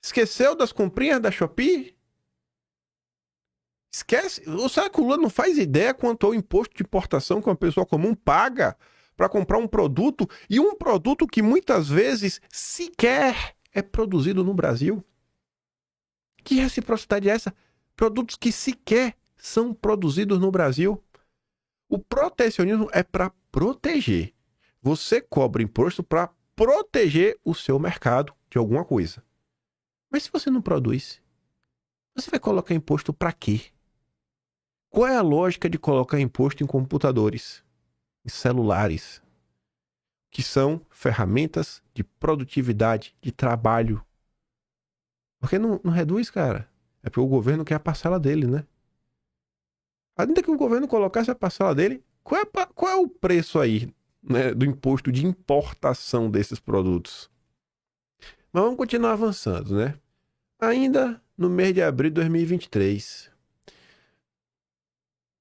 Esqueceu das comprinhas da Shopee? Esquece? Será que o Lula não faz ideia quanto ao imposto de importação que uma pessoa comum paga para comprar um produto, e um produto que muitas vezes sequer é produzido no Brasil? Que reciprocidade é essa? Produtos que sequer são produzidos no Brasil. O protecionismo é para proteger. Você cobra imposto para proteger o seu mercado de alguma coisa. Mas se você não produz, você vai colocar imposto para quê? Qual é a lógica de colocar imposto em computadores, em celulares, que são ferramentas de produtividade, de trabalho? Porque não reduz, cara. É porque o governo quer a parcela dele, né? Ainda que o governo colocasse a parcela dele, qual é o preço aí, né, do imposto de importação desses produtos? Mas vamos continuar avançando, né? Ainda no mês de abril de 2023.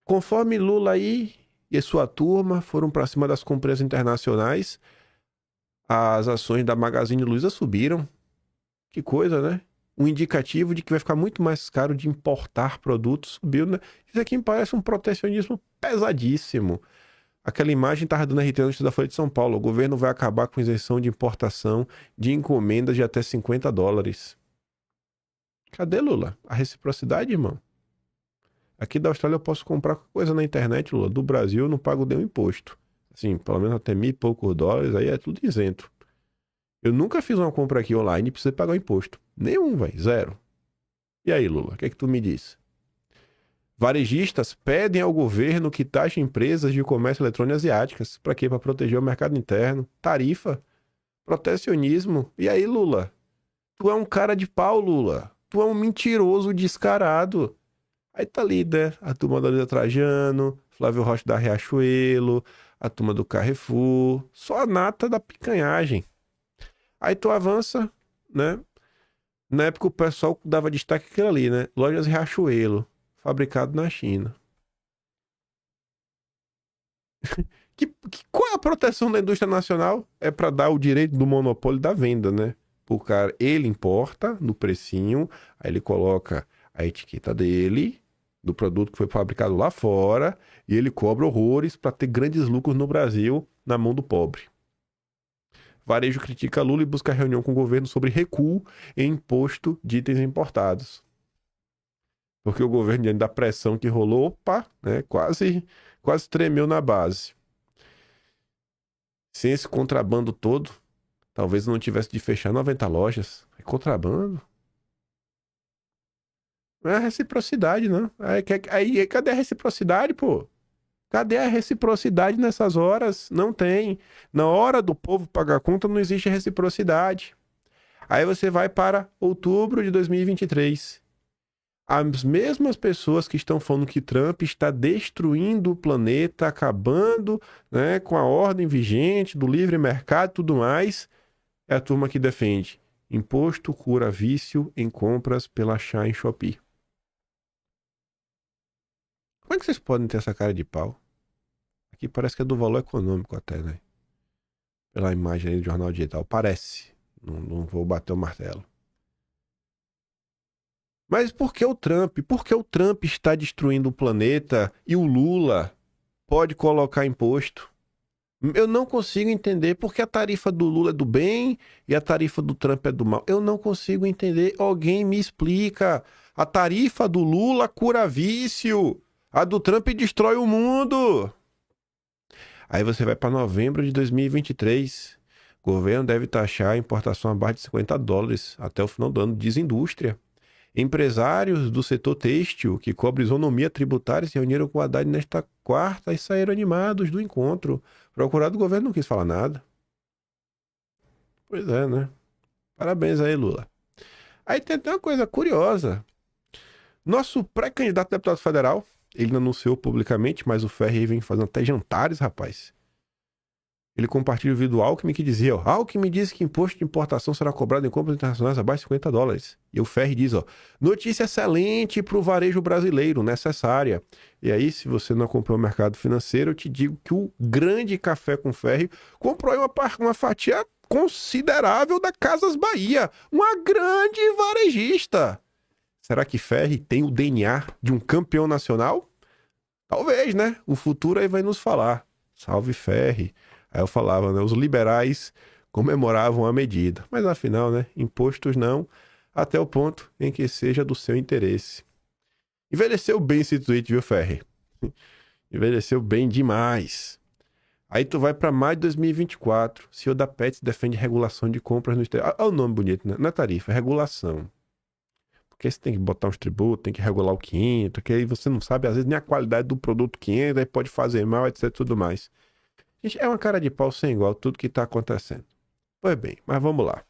Conforme Lula aí e sua turma foram para cima das compras internacionais, as ações da Magazine Luiza subiram. Que coisa, né? Um indicativo de que vai ficar muito mais caro de importar produtos subiu, né? Isso aqui me parece um protecionismo pesadíssimo. Aquela imagem estava dando RT antes da Folha de São Paulo. O governo vai acabar com isenção de importação de encomendas de até $50. Cadê, Lula? A reciprocidade, irmão? Aqui da Austrália eu posso comprar coisa na internet, Lula. Do Brasil eu não pago nenhum imposto. Assim, pelo menos até $1.000 e poucos, aí é tudo isento. Eu nunca fiz uma compra aqui online e precisei pagar o imposto. Nenhum, velho. Zero. E aí, Lula? O que é que tu me diz? Varejistas pedem ao governo que taxe empresas de comércio eletrônico asiáticas. Para quê? Para proteger o mercado interno. Tarifa. Protecionismo. E aí, Lula? Tu é um cara de pau, Lula. Tu é um mentiroso descarado. Aí tá ali, né? A turma da Luiza Trajano, Flávio Rocha da Riachuelo, a turma do Carrefour. Só a nata da picanhagem. Aí tu avança, né? Na época o pessoal dava destaque àquilo ali, né? Lojas Riachuelo, fabricado na China. Qual é a proteção da indústria nacional? É para dar o direito do monopólio da venda, né? O cara, ele importa no precinho, aí ele coloca a etiqueta dele, do produto que foi fabricado lá fora, e ele cobra horrores para ter grandes lucros no Brasil na mão do pobre. Varejo critica Lula e busca reunião com o governo sobre recuo em imposto de itens importados. Porque o governo, diante da pressão que rolou, opa, né, quase tremeu na base. Sem esse contrabando todo, talvez não tivesse de fechar 90 lojas. É contrabando? Não é reciprocidade, não. Aí, cadê a reciprocidade, pô? Cadê a reciprocidade nessas horas? Não tem. Na hora do povo pagar a conta, não existe reciprocidade. Aí você vai para outubro de 2023. As mesmas pessoas que estão falando que Trump está destruindo o planeta, acabando, né, com a ordem vigente do livre mercado e tudo mais, é a turma que defende imposto cura vício em compras pela Shine Shopee. Como é que vocês podem ter essa cara de pau? Aqui parece que é do Valor Econômico até, né? Pela imagem aí do Jornal Digital. Parece. Não vou bater o martelo. Mas por que o Trump? Por que o Trump está destruindo o planeta e o Lula pode colocar imposto? Eu não consigo entender porque a tarifa do Lula é do bem e a tarifa do Trump é do mal. Eu não consigo entender. Alguém me explica. A tarifa do Lula cura vício. A do Trump destrói o mundo. Aí você vai para novembro de 2023. O governo deve taxar a importação abaixo de $50 até o final do ano, diz indústria. Empresários do setor têxtil que cobrem isonomia tributária se reuniram com o Haddad nesta quarta e saíram animados do encontro. O procurador do governo não quis falar nada. Pois é, né? Parabéns aí, Lula. Aí tem até uma coisa curiosa. Nosso pré-candidato a deputado federal, ele não anunciou publicamente, mas o Ferri vem fazendo até jantares, rapaz. Ele compartilha o vídeo do Alckmin que dizia, ó, Alckmin diz que imposto de importação será cobrado em compras internacionais abaixo de $50. E o Ferri diz, ó, notícia excelente para o varejo brasileiro, necessária. E aí, se você não acompanha o mercado financeiro, eu te digo que o grande Café com Ferri comprou aí uma fatia considerável da Casas Bahia, uma grande varejista. Será que Ferri tem o DNA de um campeão nacional? Talvez, né? O futuro aí vai nos falar. Salve Ferri. Aí eu falava, né? Os liberais comemoravam a medida. Mas afinal, né? Impostos não, até o ponto em que seja do seu interesse. Envelheceu bem esse tweet, viu, Ferri? Envelheceu bem demais. Aí tu vai para maio de 2024. CEO da Pets defende regulação de compras no exterior. Olha o nome bonito, né? Não é tarifa, é regulação. Porque você tem que botar uns tributos, tem que regular o que entra, que aí você não sabe, às vezes, nem a qualidade do produto que entra, aí pode fazer mal, etc, tudo mais. Gente, é uma cara de pau sem igual tudo que tá acontecendo. Pois bem, mas vamos lá.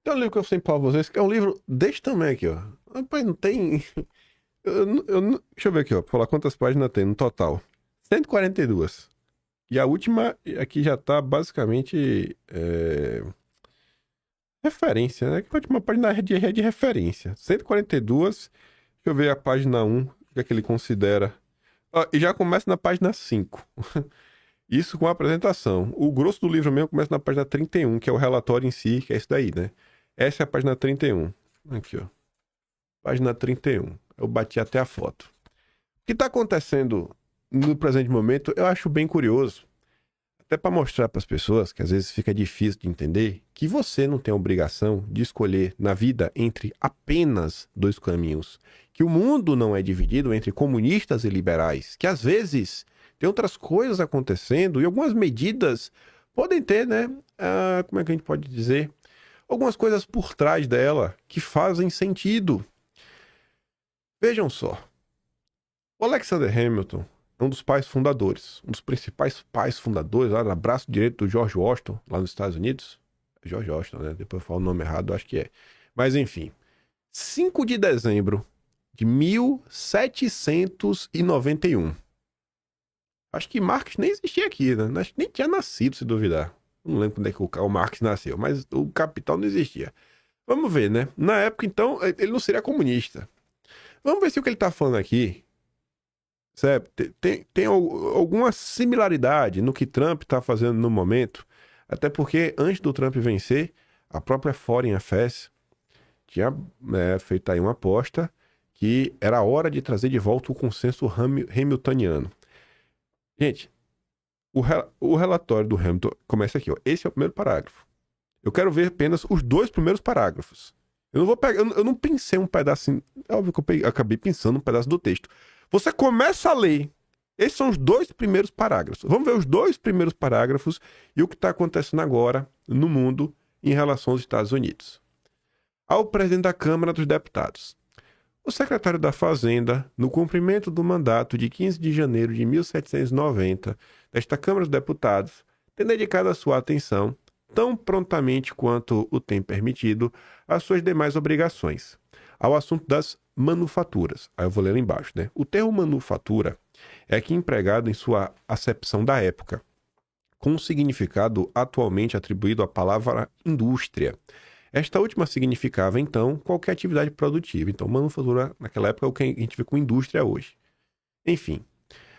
Tem um livro que eu sempre falo pra vocês, que é um livro desse tamanho aqui, ó. Rapaz, não tem... Deixa eu ver aqui, ó, pra falar quantas páginas tem no total. 142. E a última aqui já tá basicamente... referência, né? Que a última página é de referência. 142. Deixa eu ver a página 1, o que é que ele considera. E já começa na página 5. Isso com a apresentação. O grosso do livro mesmo começa na página 31, que é o relatório em si, que é isso daí, né? Essa é a página 31. Aqui, ó. Página 31. Eu bati até a foto. O que está acontecendo no presente momento, eu acho bem curioso. Até para mostrar para as pessoas, que às vezes fica difícil de entender, que você não tem a obrigação de escolher na vida entre apenas dois caminhos. Que o mundo não é dividido entre comunistas e liberais. Que às vezes tem outras coisas acontecendo e algumas medidas podem ter, né? Como é que a gente pode dizer? Algumas coisas por trás dela que fazem sentido. Vejam só. O Alexander Hamilton é um dos pais fundadores, um dos principais pais fundadores, lá no braço direito do George Washington, lá nos Estados Unidos. George Washington, né? Depois eu falo o nome errado, acho que é. Mas enfim, 5 de dezembro de 1791. Acho que Marx nem existia aqui, né? Acho que nem tinha nascido, se duvidar. Não lembro quando é que o Marx nasceu, mas o Capital não existia. Vamos ver, né? Na época, então, ele não seria comunista. Vamos ver se o que ele está falando aqui, sabe, tem alguma similaridade no que Trump está fazendo no momento. Até porque, antes do Trump vencer, a própria Foreign Affairs tinha feito aí uma aposta que era hora de trazer de volta o consenso hamiltoniano. Gente, o relatório do Hamilton começa aqui, ó. Esse é o primeiro parágrafo. Eu quero ver apenas os 2 primeiros parágrafos. Eu não vou pegar, eu não pensei um pedacinho. É óbvio que eu acabei pensando um pedaço do texto. Você começa a ler. Esses são os 2 primeiros parágrafos. Vamos ver os 2 primeiros parágrafos e o que está acontecendo agora no mundo em relação aos Estados Unidos. Ao presidente da Câmara dos Deputados. O secretário da Fazenda, no cumprimento do mandato de 15 de janeiro de 1790 desta Câmara dos Deputados, tem dedicado a sua atenção, tão prontamente quanto o tem permitido, às suas demais obrigações, ao assunto das manufaturas. Aí eu vou ler lá embaixo, né? O termo manufatura é aqui empregado em sua acepção da época, com um significado atualmente atribuído à palavra indústria. Esta última significava, então, qualquer atividade produtiva. Então, manufatura, naquela época, é o que a gente vê com indústria hoje. Enfim,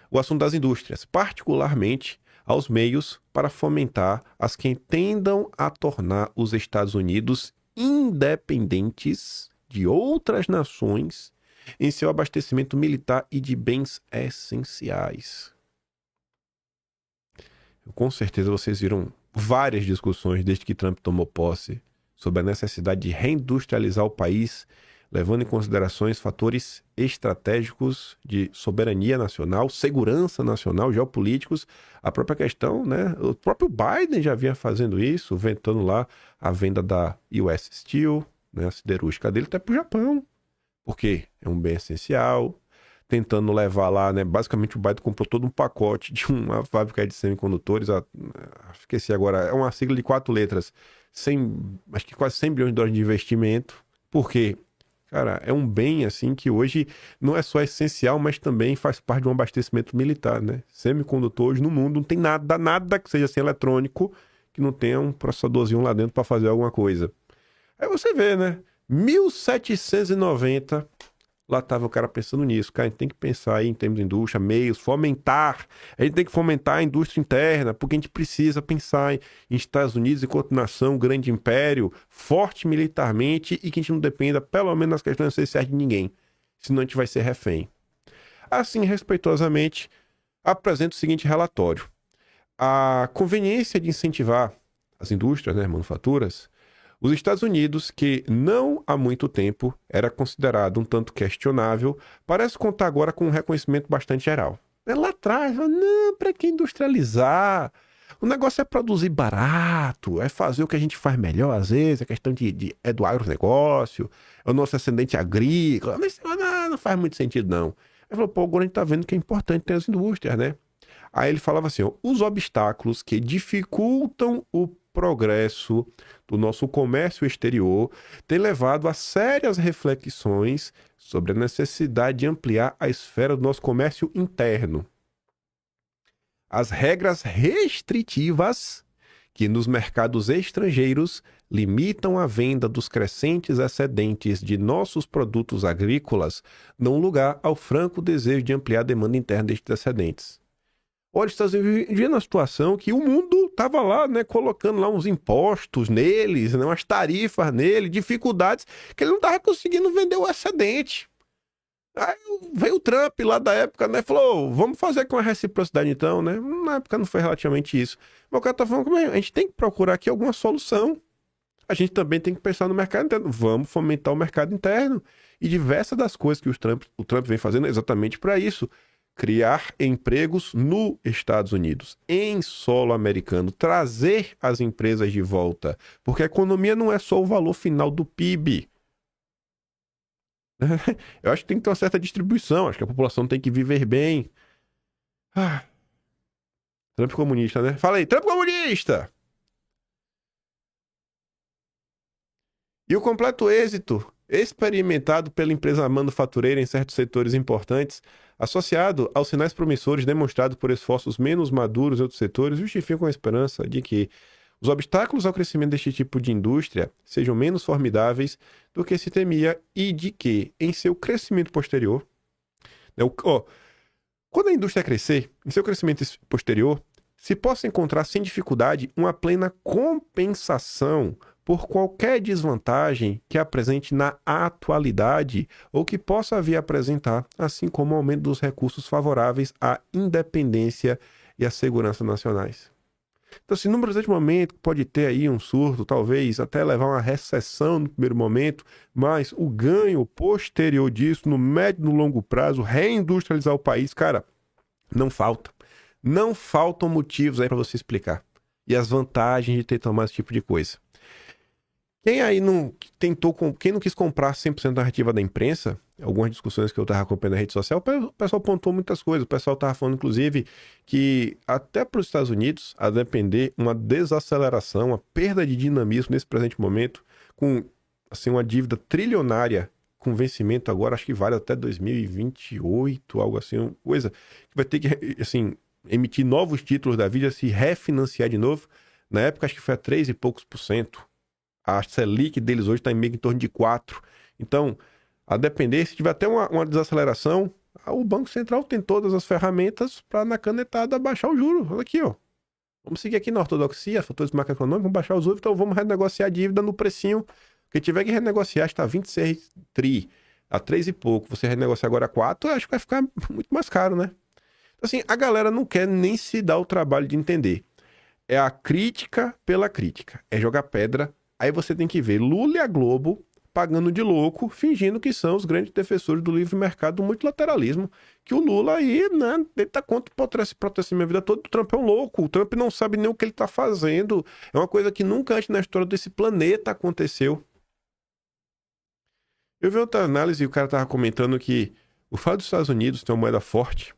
o assunto das indústrias, particularmente aos meios para fomentar as que tendam a tornar os Estados Unidos independentes de outras nações em seu abastecimento militar e de bens essenciais. Com certeza vocês viram várias discussões desde que Trump tomou posse sobre a necessidade de reindustrializar o país, levando em considerações fatores estratégicos de soberania nacional, segurança nacional, geopolíticos, a própria questão, né? O próprio Biden já vinha fazendo isso, ventando lá a venda da US Steel, né? A siderúrgica dele até para o Japão, porque é um bem essencial, tentando levar lá, né? Basicamente o Biden comprou todo um pacote de uma fábrica de semicondutores, esqueci agora, é uma sigla de 4 letras, acho que quase 100 bilhões de dólares de investimento, porque, cara, é um bem assim que hoje não é só essencial, mas também faz parte de um abastecimento militar, né? Semicondutor hoje no mundo não tem nada que seja assim eletrônico que não tenha um processadorzinho lá dentro para fazer alguma coisa. Aí você vê, né? 1790, lá estava o cara pensando nisso. Cara, a gente tem que pensar aí em termos de indústria, meios, fomentar. A gente tem que fomentar a indústria interna, porque a gente precisa pensar em Estados Unidos enquanto nação, grande império, forte militarmente e que a gente não dependa, pelo menos nas questões essenciais, de ninguém. Senão a gente vai ser refém. Assim, respeitosamente, apresento o seguinte relatório. A conveniência de incentivar as indústrias, né, manufaturas, os Estados Unidos, que não há muito tempo era considerado um tanto questionável, parece contar agora com um reconhecimento bastante geral. Lá atrás, não, para que industrializar? O negócio é produzir barato, é fazer o que a gente faz melhor, às vezes, é questão é do agronegócio, é o nosso ascendente agrícola, mas não faz muito sentido, não. Ele falou, pô, agora a gente tá vendo que é importante ter as indústrias, né? Aí ele falava assim, ó, os obstáculos que dificultam o progresso do nosso comércio exterior tem levado a sérias reflexões sobre a necessidade de ampliar a esfera do nosso comércio interno. As regras restritivas que nos mercados estrangeiros limitam a venda dos crescentes excedentes de nossos produtos agrícolas dão lugar ao franco desejo de ampliar a demanda interna destes excedentes. Olha, os Estados Unidos viviam na situação que o mundo estava lá, né, colocando lá uns impostos neles, né, umas tarifas nele, dificuldades, que ele não estava conseguindo vender o excedente. Aí veio o Trump lá da época, né, falou, vamos fazer com a reciprocidade então, né? Na época não foi relativamente isso. Mas o cara tá falando, a gente tem que procurar aqui alguma solução. A gente também tem que pensar no mercado interno. Vamos fomentar o mercado interno. E diversas das coisas que o Trump vem fazendo é exatamente para isso. Criar empregos nos Estados Unidos, em solo americano, trazer as empresas de volta, porque a economia não é só o valor final do PIB. Eu acho que tem que ter uma certa distribuição, acho que a população tem que viver bem. Trump comunista, né? Fala aí, Trump comunista! E o completo êxito experimentado pela empresa manufatureira em certos setores importantes, associado aos sinais promissores demonstrados por esforços menos maduros em outros setores, justificam a esperança de que os obstáculos ao crescimento deste tipo de indústria sejam menos formidáveis do que se temia e de que, em seu crescimento posterior, quando a indústria crescer, em seu crescimento posterior, se possa encontrar sem dificuldade uma plena compensação por qualquer desvantagem que apresente na atualidade ou que possa vir a apresentar, assim como o aumento dos recursos favoráveis à independência e à segurança nacionais. Então, assim, no presente momento, pode ter aí um surto, talvez até levar a uma recessão no primeiro momento, mas o ganho posterior disso, no médio e no longo prazo, reindustrializar o país, cara, não falta. Não faltam motivos aí para você explicar. E as vantagens de ter tomado esse tipo de coisa. Quem aí não tentou, quem não quis comprar 100% da narrativa da imprensa, algumas discussões que eu estava acompanhando na rede social, o pessoal pontuou muitas coisas. O pessoal estava falando, inclusive, que até para os Estados Unidos, a depender uma desaceleração, uma perda de dinamismo nesse presente momento, com assim, uma dívida trilionária com vencimento agora, acho que vale até 2028, algo assim, coisa que vai ter que, assim, emitir novos títulos da vida, se refinanciar de novo. Na época, acho que foi a 3 e poucos %. A Selic deles hoje está em meio em torno de 4%. Então, a depender, se tiver até uma desaceleração, o Banco Central tem todas as ferramentas para, na canetada, baixar o juro. Olha aqui, ó. Vamos seguir aqui na ortodoxia, fatores macroeconômicos, vamos baixar os juros, então vamos renegociar a dívida no precinho. Quem tiver que renegociar está 26 tri, a 3 e pouco. Você renegociar agora a 4, acho que vai ficar muito mais caro, né? Então, assim, a galera não quer nem se dar o trabalho de entender. É a crítica pela crítica. É jogar pedra. Aí você tem que ver Lula e a Globo pagando de louco, fingindo que são os grandes defensores do livre mercado, do multilateralismo. Que o Lula aí, né, ele tá contra o protecionismo a vida toda. O Trump é um louco. O Trump não sabe nem o que ele tá fazendo. É uma coisa que nunca antes na história desse planeta aconteceu. Eu vi outra análise e o cara tava comentando que o fato dos Estados Unidos ter uma moeda forte,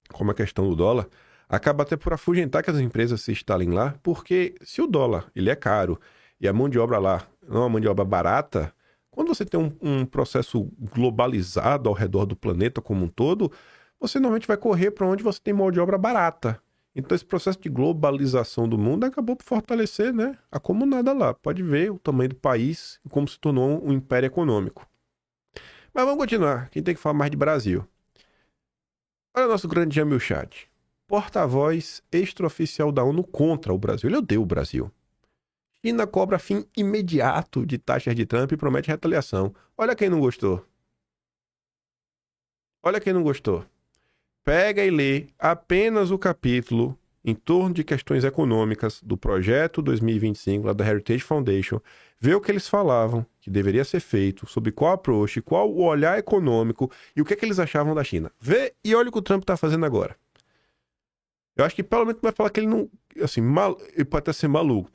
como a questão do dólar, acaba até por afugentar que as empresas se instalem lá, porque se o dólar ele é caro e a mão de obra lá não é uma mão de obra barata, quando você tem um processo globalizado ao redor do planeta como um todo, você normalmente vai correr para onde você tem mão de obra barata. Então esse processo de globalização do mundo acabou por fortalecer, né, a comunada lá. Pode ver o tamanho do país e como se tornou um império econômico. Mas vamos continuar. Quem tem que falar mais de Brasil? Olha o nosso grande Jamil Chad, porta-voz extraoficial da ONU contra o Brasil. Ele odeia o Brasil. China cobra fim imediato de taxas de Trump e promete retaliação. Olha quem não gostou. Olha quem não gostou. Pega e lê apenas o capítulo em torno de questões econômicas do projeto 2025 lá da Heritage Foundation. Vê o que eles falavam que deveria ser feito, sobre qual approach, qual o olhar econômico e o que é que eles achavam da China. Vê e olha o que o Trump está fazendo agora. Eu acho que pelo menos vai falar que ele não... Assim, ele pode até ser maluco,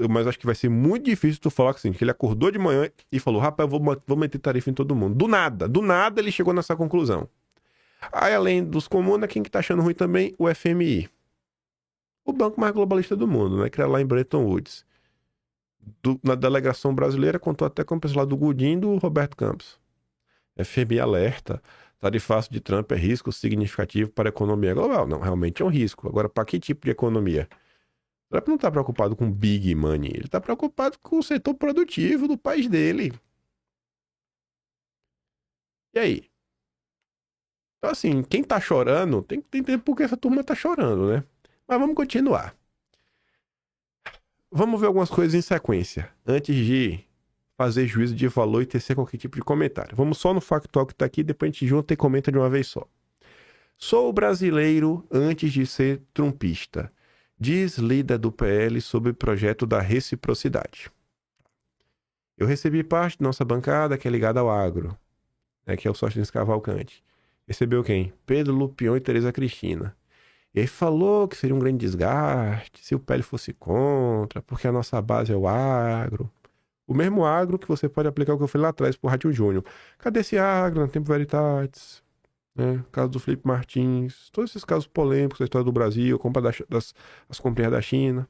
mas acho que vai ser muito difícil tu falar assim, que ele acordou de manhã e falou, rapaz, eu vou meter tarifa em todo mundo. Do nada ele chegou nessa conclusão. Aí, além dos comuns, quem que tá achando ruim também? O FMI. O banco mais globalista do mundo, né? Que era lá em Bretton Woods. Na delegação brasileira, contou até com o pessoal do Godinho e do Roberto Campos. FMI alerta. Tarifaço de Trump é risco significativo para a economia global. Não, realmente é um risco. Agora, para que tipo de economia? O Trump não está preocupado com big money. Ele está preocupado com o setor produtivo do país dele. E aí? Então, assim, quem tá chorando, tem que entender por que essa turma tá chorando, né? Mas vamos continuar. Vamos ver algumas coisas em sequência, antes de fazer juízo de valor e tecer qualquer tipo de comentário. Vamos só no factual que tá aqui, depois a gente junta e comenta de uma vez só. Sou brasileiro antes de ser trumpista, diz líder do PL sobre o projeto da reciprocidade. Eu recebi parte de nossa bancada que é ligada ao agro, né, que é o Sóstenes Cavalcante. Recebeu quem? Pedro Lupion e Tereza Cristina. E aí falou que seria um grande desgaste se o PL fosse contra, porque a nossa base é o agro. O mesmo agro que você pode aplicar o que eu falei lá atrás pro Ratinho Júnior. Cadê esse agro na Tempo Veritatis? Né? Caso do Felipe Martins. Todos esses casos polêmicos da história do Brasil, compra das comprinhas da China.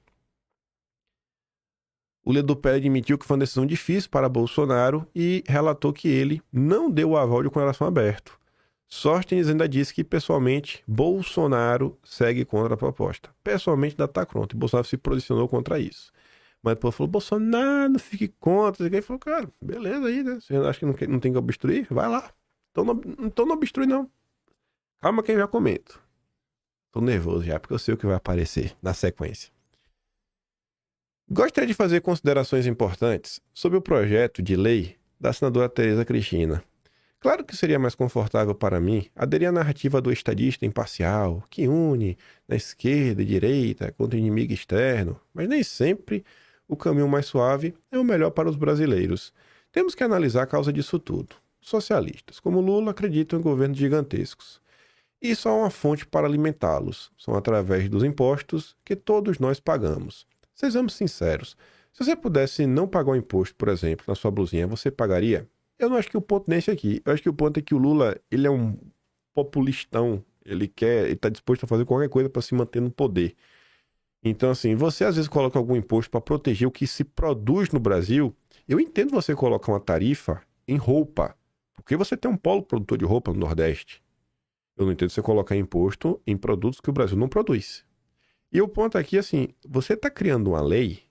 O líder do PL admitiu que foi uma decisão difícil para Bolsonaro e relatou que ele não deu o aval de coração aberto. Sóstenes ainda disse que, pessoalmente, Bolsonaro segue contra a proposta. Pessoalmente, ainda está contra. E Bolsonaro se posicionou contra isso. Mas depois falou, Bolsonaro, não fique contra. E ele falou, cara, beleza aí, né? Você acha que não tem que obstruir? Vai lá. Então não obstrui, não. Calma que eu já comento. Tô nervoso já, porque eu sei o que vai aparecer na sequência. Gostaria de fazer considerações importantes sobre o projeto de lei da senadora Tereza Cristina. Claro que seria mais confortável para mim aderir à narrativa do estadista imparcial, que une na esquerda e direita contra o inimigo externo, mas nem sempre o caminho mais suave é o melhor para os brasileiros. Temos que analisar a causa disso tudo. Socialistas, como Lula, acreditam em governos gigantescos. E só há uma fonte para alimentá-los. São através dos impostos que todos nós pagamos. Sejamos sinceros. Se você pudesse não pagar o imposto, por exemplo, na sua blusinha, você pagaria? Eu não acho que o ponto nesse aqui. Eu acho que o ponto é que o Lula, ele é um populistão. Ele tá disposto a fazer qualquer coisa para se manter no poder. Então, assim, você às vezes coloca algum imposto para proteger o que se produz no Brasil. Eu entendo você colocar uma tarifa em roupa, porque você tem um polo produtor de roupa no Nordeste. Eu não entendo você colocar imposto em produtos que o Brasil não produz. E o ponto aqui, assim, você está criando uma lei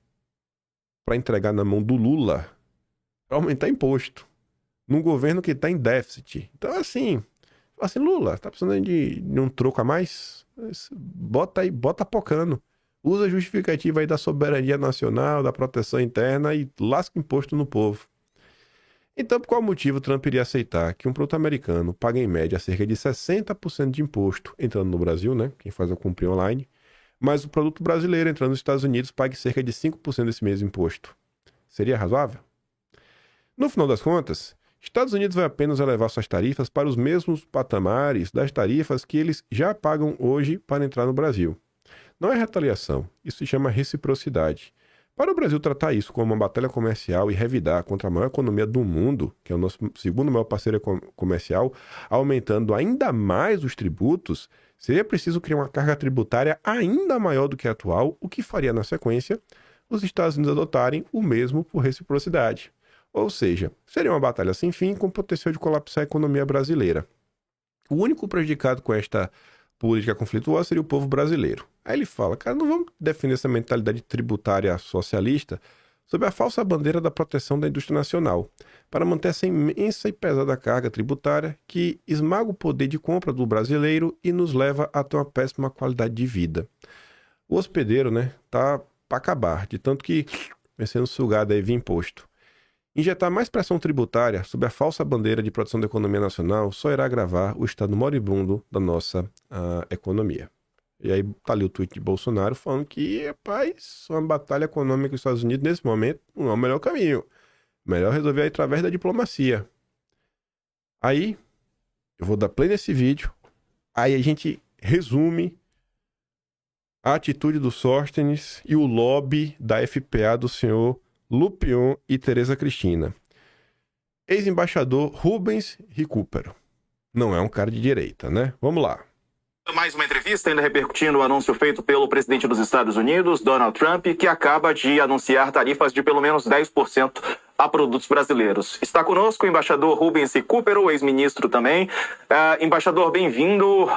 para entregar na mão do Lula para aumentar imposto num governo que está em déficit. Então, assim, Lula, tá precisando de um troco a mais? Bota aí, bota pocando. Usa a justificativa aí da soberania nacional, da proteção interna e lasca imposto no povo. Então, por qual motivo Trump iria aceitar que um produto americano pague em média cerca de 60% de imposto entrando no Brasil, né? Quem faz a compra online, mas o produto brasileiro entrando nos Estados Unidos pague cerca de 5% desse mesmo imposto? Seria razoável? No final das contas, Estados Unidos vai apenas elevar suas tarifas para os mesmos patamares das tarifas que eles já pagam hoje para entrar no Brasil. Não é retaliação, isso se chama reciprocidade. Para o Brasil tratar isso como uma batalha comercial e revidar contra a maior economia do mundo, que é o nosso segundo maior parceiro comercial, aumentando ainda mais os tributos, seria preciso criar uma carga tributária ainda maior do que a atual, o que faria, na sequência, os Estados Unidos adotarem o mesmo por reciprocidade. Ou seja, seria uma batalha sem fim com potencial de colapsar a economia brasileira. O único prejudicado com esta política conflituosa seria o povo brasileiro. Aí ele fala, cara, não vamos defender essa mentalidade tributária socialista sob a falsa bandeira da proteção da indústria nacional, para manter essa imensa e pesada carga tributária que esmaga o poder de compra do brasileiro e nos leva a ter uma péssima qualidade de vida. O hospedeiro, né, tá para acabar, de tanto que vem sendo sugado aí via imposto. Injetar mais pressão tributária sob a falsa bandeira de proteção da economia nacional só irá agravar o estado moribundo da nossa economia. E aí tá ali o tweet de Bolsonaro falando que, rapaz, uma batalha econômica com os Estados Unidos nesse momento não é o melhor caminho. Melhor resolver através da diplomacia. Aí, eu vou dar play nesse vídeo, aí a gente resume a atitude do Sóstenes e o lobby da FPA do senhor Lupion e Tereza Cristina. Ex-embaixador Rubens Recupero. Não é um cara de direita, né? Vamos lá. Mais uma entrevista ainda repercutindo o anúncio feito pelo presidente dos Estados Unidos, Donald Trump, que acaba de anunciar tarifas de pelo menos 10% a produtos brasileiros. Está conosco o embaixador Rubens Recupero, ex-ministro também. Embaixador, bem-vindo.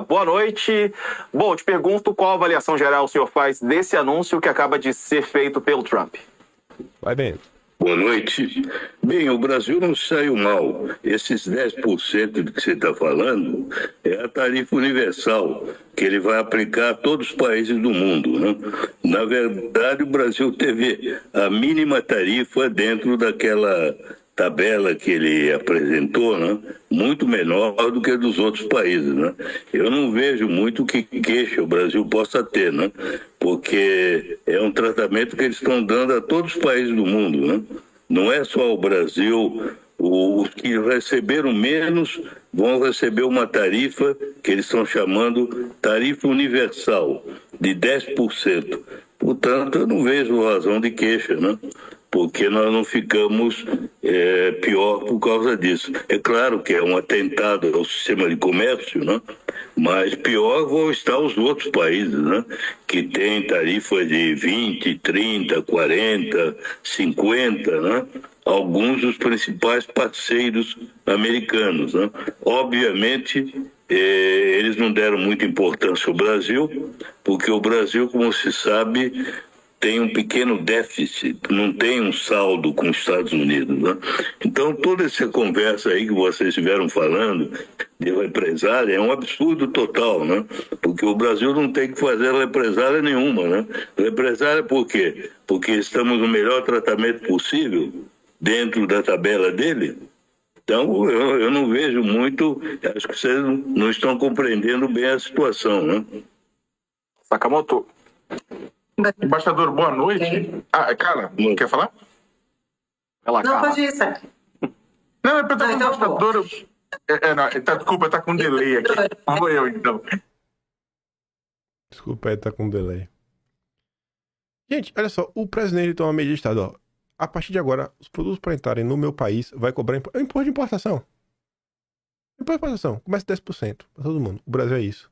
Boa noite. Bom, te pergunto qual avaliação geral o senhor faz desse anúncio que acaba de ser feito pelo Trump. Vai bem. Boa noite. Bem, o Brasil não saiu mal. Esses 10% do que você está falando é a tarifa universal, que ele vai aplicar a todos os países do mundo, né? Na verdade, o Brasil teve a mínima tarifa dentro daquela tabela que ele apresentou, né? Muito menor do que a dos outros países, né? Eu não vejo muito que queixa o Brasil possa ter, né? Porque é um tratamento que eles estão dando a todos os países do mundo, né? Não é só o Brasil. Os que receberam menos vão receber uma tarifa que eles estão chamando tarifa universal, de 10%. Portanto, eu não vejo razão de queixa, né? Porque nós não ficamos pior por causa disso. É claro que é um atentado ao sistema de comércio, né? Mas pior vão estar os outros países, né? Que têm tarifas de 20, 30, 40, 50, né? Alguns dos principais parceiros americanos, né? Obviamente, eles não deram muita importância ao Brasil, porque o Brasil, como se sabe, tem um pequeno déficit, não tem um saldo com os Estados Unidos, né? Então, toda essa conversa aí que vocês estiveram falando de represália é um absurdo total, né? Porque o Brasil não tem que fazer represália nenhuma, né? Represália por quê? Porque estamos no melhor tratamento possível dentro da tabela dele. Então, eu não vejo muito, acho que vocês não estão compreendendo bem a situação, né? Sakamoto. Embaixador, boa noite. Cara, quer falar? Não, pode ir, Sérgio. Não, é para o embaixador. Desculpa, tá com delay aqui. Vou eu, então. Desculpa, tá com delay. Gente, olha só, o presidente toma uma medida de Estado, ó. A partir de agora, os produtos para entrarem no meu país vai cobrar imposto de importação. Imposto de importação, começa 10% para todo mundo. O Brasil é isso.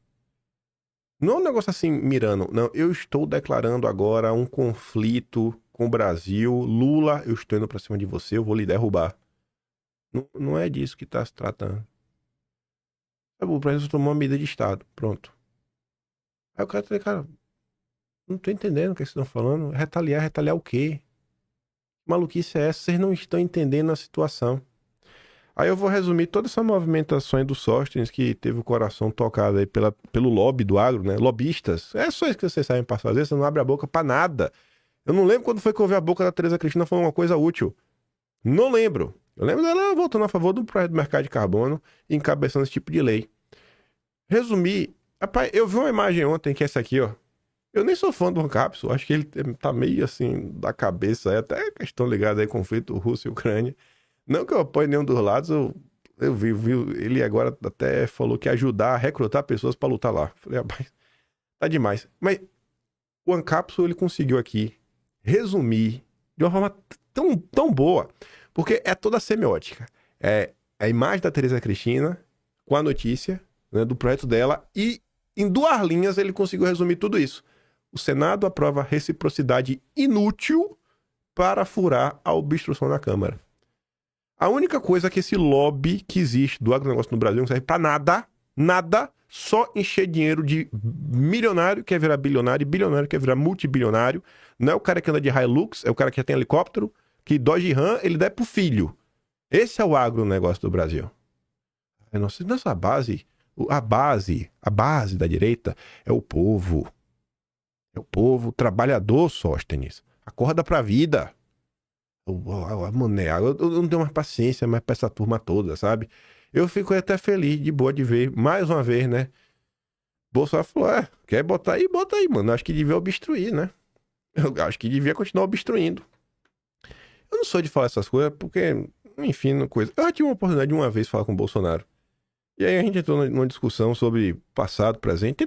Não é um negócio assim, mirando. Não, eu estou declarando agora um conflito com o Brasil. Lula, eu estou indo pra cima de você, eu vou lhe derrubar. Não é disso que está se tratando. O Brasil tomou uma medida de Estado. Pronto. Aí o cara falou, cara, não tô entendendo o que vocês estão falando. Retaliar o quê? Que maluquice é essa? Vocês não estão entendendo a situação. Aí eu vou resumir toda essa movimentação do Sóstenes, que teve o coração tocado aí pelo lobby do agro, né? Lobistas. É só isso que vocês sabem para fazer, você não abre a boca pra nada. Eu não lembro quando foi que eu ouvi a boca da Tereza Cristina falando uma coisa útil. Não lembro. Eu lembro dela voltando a favor do projeto do mercado de carbono e encabeçando esse tipo de lei. Resumir. Rapaz, eu vi uma imagem ontem, que é essa aqui, ó. Eu nem sou fã do Ancapsul, acho que ele tá meio assim da cabeça, é até questão ligada aí, conflito Rússia e Ucrânia. Não que eu apoie nenhum dos lados, eu vi, ele agora até falou que ia ajudar a recrutar pessoas para lutar lá. Falei, rapaz, tá demais. Mas o Ancapsul, ele conseguiu aqui resumir de uma forma tão boa, porque é toda semiótica. É a imagem da Tereza Cristina com a notícia, né, do projeto dela, e em 2 linhas ele conseguiu resumir tudo isso. O Senado aprova reciprocidade inútil para furar a obstrução na Câmara. A única coisa que esse lobby que existe do agronegócio no Brasil não serve pra nada, só encher dinheiro de milionário que quer virar bilionário e bilionário que quer virar multibilionário. Não é o cara que anda de Hilux, é o cara que já tem helicóptero, que Dodge Ram, ele dá pro filho. Esse é o agronegócio do Brasil. Nossa base, a base da direita é o povo. É o povo trabalhador, Sóstenes. Acorda pra vida. Eu não tenho mais paciência mais pra essa turma toda, sabe? Eu fico até feliz, de boa, de ver, mais uma vez, né? Bolsonaro falou, quer botar aí? Bota aí, mano. Acho que devia obstruir, né? Eu acho que devia continuar obstruindo. Eu não sou de falar essas coisas, porque, enfim, não coisa. Eu já tive uma oportunidade de uma vez falar com o Bolsonaro. E aí a gente entrou numa discussão sobre passado, presente,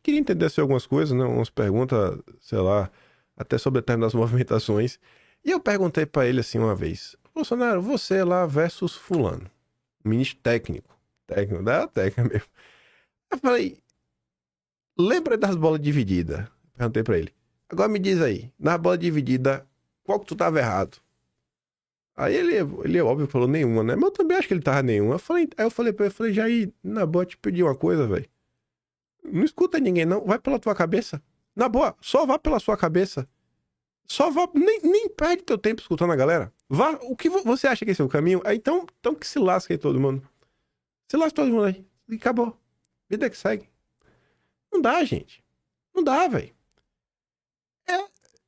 queria entender assim, algumas coisas, né? Umas perguntas, sei lá, até sobre determinadas movimentações. E eu perguntei pra ele assim uma vez, Bolsonaro, você lá versus fulano, ministro técnico da técnica mesmo. Eu falei, lembra das bolas divididas? Perguntei pra ele. Agora me diz aí, na bola dividida, qual que tu tava errado? Aí ele óbvio, falou nenhuma, né? Mas eu também acho que ele tava nenhuma. Aí eu falei pra ele, Jair, na boa, te pedi uma coisa, velho. Não escuta ninguém, não. Vai pela tua cabeça. Na boa, só vá pela sua cabeça. Só vá, nem perde teu tempo escutando a galera. Vá, o que você acha que esse é o caminho? Aí, então que se lasque aí todo mundo. Se lasque todo mundo aí. E acabou. Vida que segue. Não dá, gente. Não dá, velho.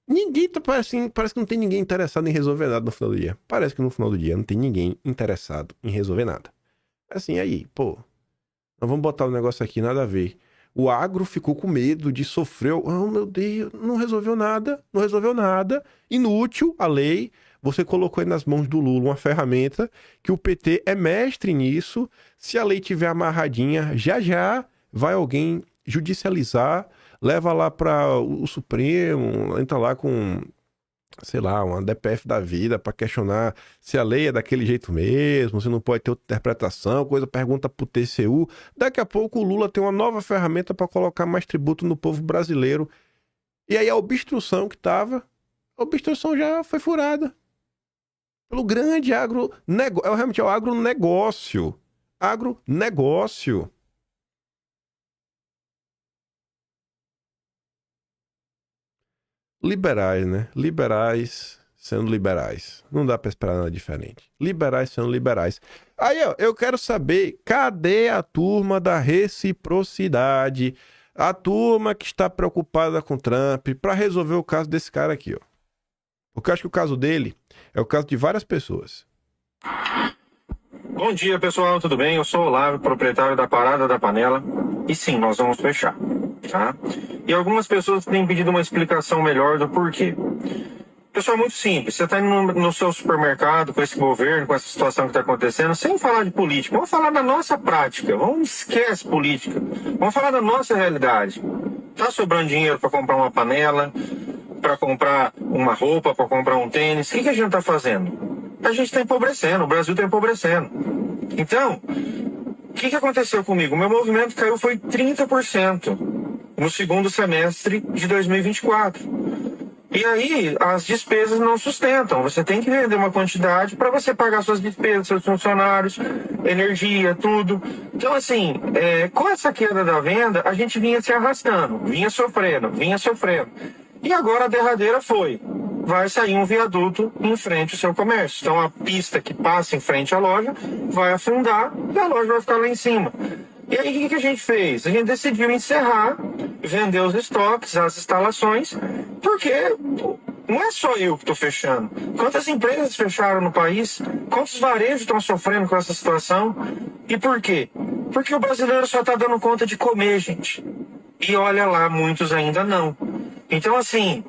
Ninguém tá, parece que não tem ninguém interessado em resolver nada no final do dia. Parece que no final do dia não tem ninguém interessado em resolver nada. Assim, aí, pô. Nós vamos botar o negócio aqui, nada a ver. O agro ficou com medo de sofrer. Oh, meu Deus, não resolveu nada. Não resolveu nada. Inútil a lei. Você colocou aí nas mãos do Lula uma ferramenta que o PT é mestre nisso. Se a lei tiver amarradinha, já vai alguém judicializar, leva lá para o Supremo, entra lá com, sei lá, uma DPF da vida para questionar se a lei é daquele jeito mesmo, se não pode ter outra interpretação, coisa, pergunta pro TCU. Daqui a pouco o Lula tem uma nova ferramenta para colocar mais tributo no povo brasileiro. E aí a obstrução que tava, a obstrução já foi furada. Pelo grande agronegócio. Realmente é o agronegócio. Agronegócio. Liberais, né? Liberais sendo liberais. Não dá pra esperar nada diferente. Liberais sendo liberais. Aí, ó, eu quero saber, cadê a turma da reciprocidade? A turma que está preocupada com Trump pra resolver o caso desse cara aqui, ó. Porque eu acho que o caso dele é o caso de várias pessoas. Bom dia, pessoal, tudo bem? Eu sou o Olavo, proprietário da Parada da Panela. E sim, nós vamos fechar, tá? E algumas pessoas têm pedido uma explicação melhor do porquê. Pessoal, é muito simples. Você está indo no seu supermercado com esse governo, com essa situação que está acontecendo, sem falar de política. Vamos falar da nossa prática. Esquece política. Vamos falar da nossa realidade. Tá sobrando dinheiro para comprar uma panela, para comprar uma roupa, para comprar um tênis? O que a gente está fazendo? A gente está empobrecendo, o Brasil está empobrecendo. Então, o que aconteceu comigo? O meu movimento caiu foi 30% no segundo semestre de 2024. E aí, as despesas não sustentam. Você tem que vender uma quantidade para você pagar suas despesas, seus funcionários, energia, tudo. Então, assim, com essa queda da venda, a gente vinha se arrastando, vinha sofrendo. E agora a derradeira vai sair um viaduto em frente ao seu comércio. Então a pista que passa em frente à loja vai afundar e a loja vai ficar lá em cima. E aí o que a gente fez? A gente decidiu encerrar, vender os estoques, as instalações, porque não é só eu que estou fechando. Quantas empresas fecharam no país? Quantos varejos estão sofrendo com essa situação? E por quê? Porque o brasileiro só está dando conta de comer, gente. E olha lá, muitos ainda não. Então, assim,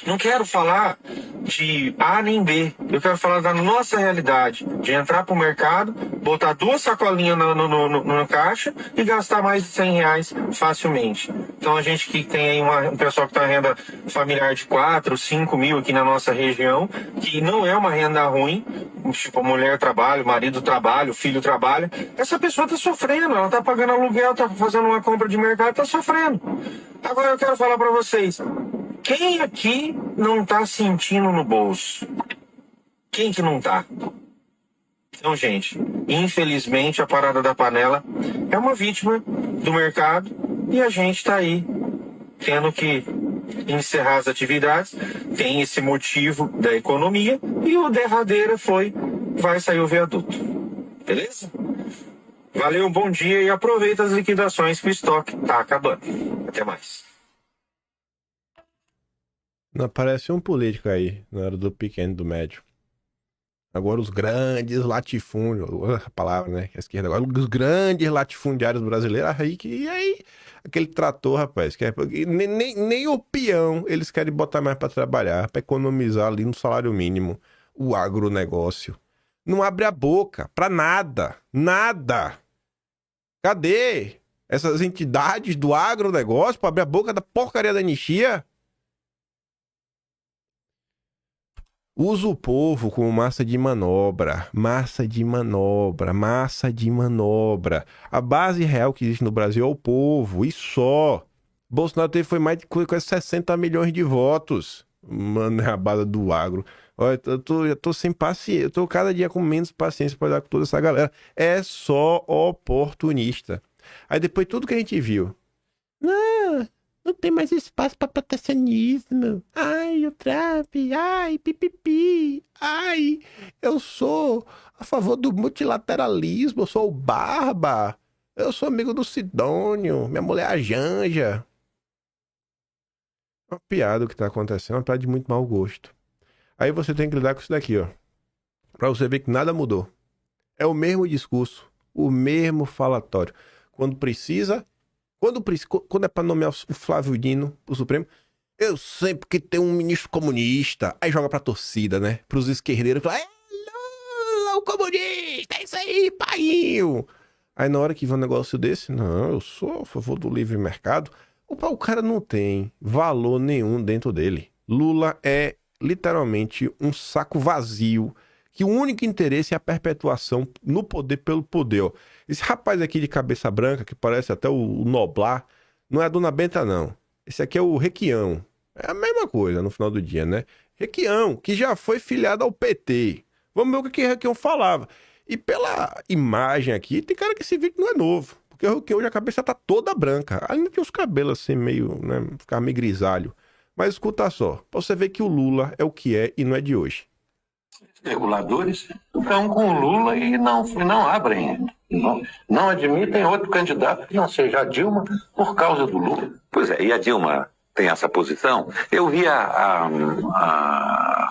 não quero falar de A nem B. Eu quero falar da nossa realidade. De entrar para o mercado, botar 2 sacolinhas no caixa e gastar mais de R$100 facilmente. Então a gente que tem aí um pessoal que está em renda familiar de 4, 5 mil aqui na nossa região, que não é uma renda ruim, tipo, mulher trabalha, marido trabalha, filho trabalha, essa pessoa está sofrendo, ela está pagando aluguel, está fazendo uma compra de mercado, está sofrendo. Agora eu quero falar para vocês, quem aqui não está sentindo no bolso? Quem que não está? Então, gente, infelizmente a Parada da Panela é uma vítima do mercado e a gente está aí tendo que encerrar as atividades. Tem esse motivo da economia e o derradeira vai sair o viaduto. Beleza? Valeu, bom dia e aproveita as liquidações que o estoque está acabando. Até mais. Não aparece um político aí, na hora do pequeno e do médio. Agora os grandes latifúndios, a palavra, né? A esquerda agora, os grandes latifundiários brasileiros, e aí, aquele trator, rapaz, nem o peão eles querem botar mais pra trabalhar, pra economizar ali no salário mínimo, o agronegócio. Não abre a boca pra nada, nada. Cadê essas entidades do agronegócio pra abrir a boca da porcaria da anistia? Usa o povo como massa de manobra. A base real que existe no Brasil é o povo, e só. Bolsonaro foi mais de quase 60 milhões de votos. Mano, é a base do agro. Olha, eu tô sem paciência, eu tô cada dia com menos paciência pra dar com toda essa galera. É só oportunista. Aí depois tudo que a gente viu. Não tem mais espaço para protecionismo. Ai, o Trump. Ai, pipipi. Ai, eu sou a favor do multilateralismo. Eu sou o Barba. Eu sou amigo do Sidônio. Minha mulher é a Janja. Uma piada o que tá acontecendo. Uma piada de muito mau gosto. Aí você tem que lidar com isso daqui, ó. Pra você ver que nada mudou. É o mesmo discurso. O mesmo falatório. Quando precisa... Quando é pra nomear o Flávio Dino pro Supremo, eu sei porque tem um ministro comunista. Aí joga pra torcida, né? Pros esquerdeiros. Fala, Lula, o comunista, é isso aí, painho. Aí na hora que vê um negócio desse, não, eu sou a favor do livre mercado. O cara não tem valor nenhum dentro dele. Lula é literalmente um saco vazio, que o único interesse é a perpetuação no poder pelo poder, ó. Esse rapaz aqui de cabeça branca, que parece até o Noblar, não é a Dona Benta, não. Esse aqui é o Requião. É a mesma coisa no final do dia, né? Requião, que já foi filiado ao PT. Vamos ver o que o Requião falava. E pela imagem aqui, tem cara que esse vídeo não é novo. Porque o Requião já a cabeça tá toda branca. Ainda tem os cabelos assim meio, né? Ficar meio grisalho. Mas escuta só, pra você ver que o Lula é o que é e não é de hoje. Reguladores estão com o Lula e não abrem, não admitem outro candidato que não seja a Dilma por causa do Lula. Pois é, e a Dilma tem essa posição. Eu vi as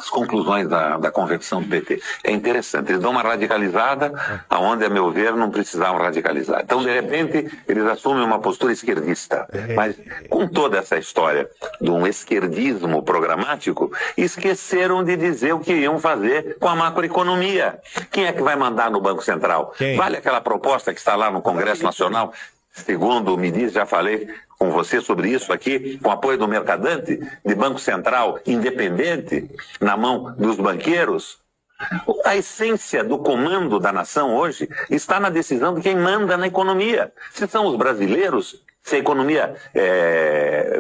conclusões da convenção do PT. É interessante, eles dão uma radicalizada aonde, a meu ver, não precisavam radicalizar. Então, de repente, eles assumem uma postura esquerdista. Mas, com toda essa história de um esquerdismo programático, esqueceram de dizer o que iam fazer com a macroeconomia. Quem é que vai mandar no Banco Central? Quem? Vale aquela proposta que está lá no Congresso Nacional? Segundo me diz, já falei com você sobre isso aqui, com apoio do Mercadante, de Banco Central independente, na mão dos banqueiros. A essência do comando da nação hoje está na decisão de quem manda na economia. Se são os brasileiros, se a economia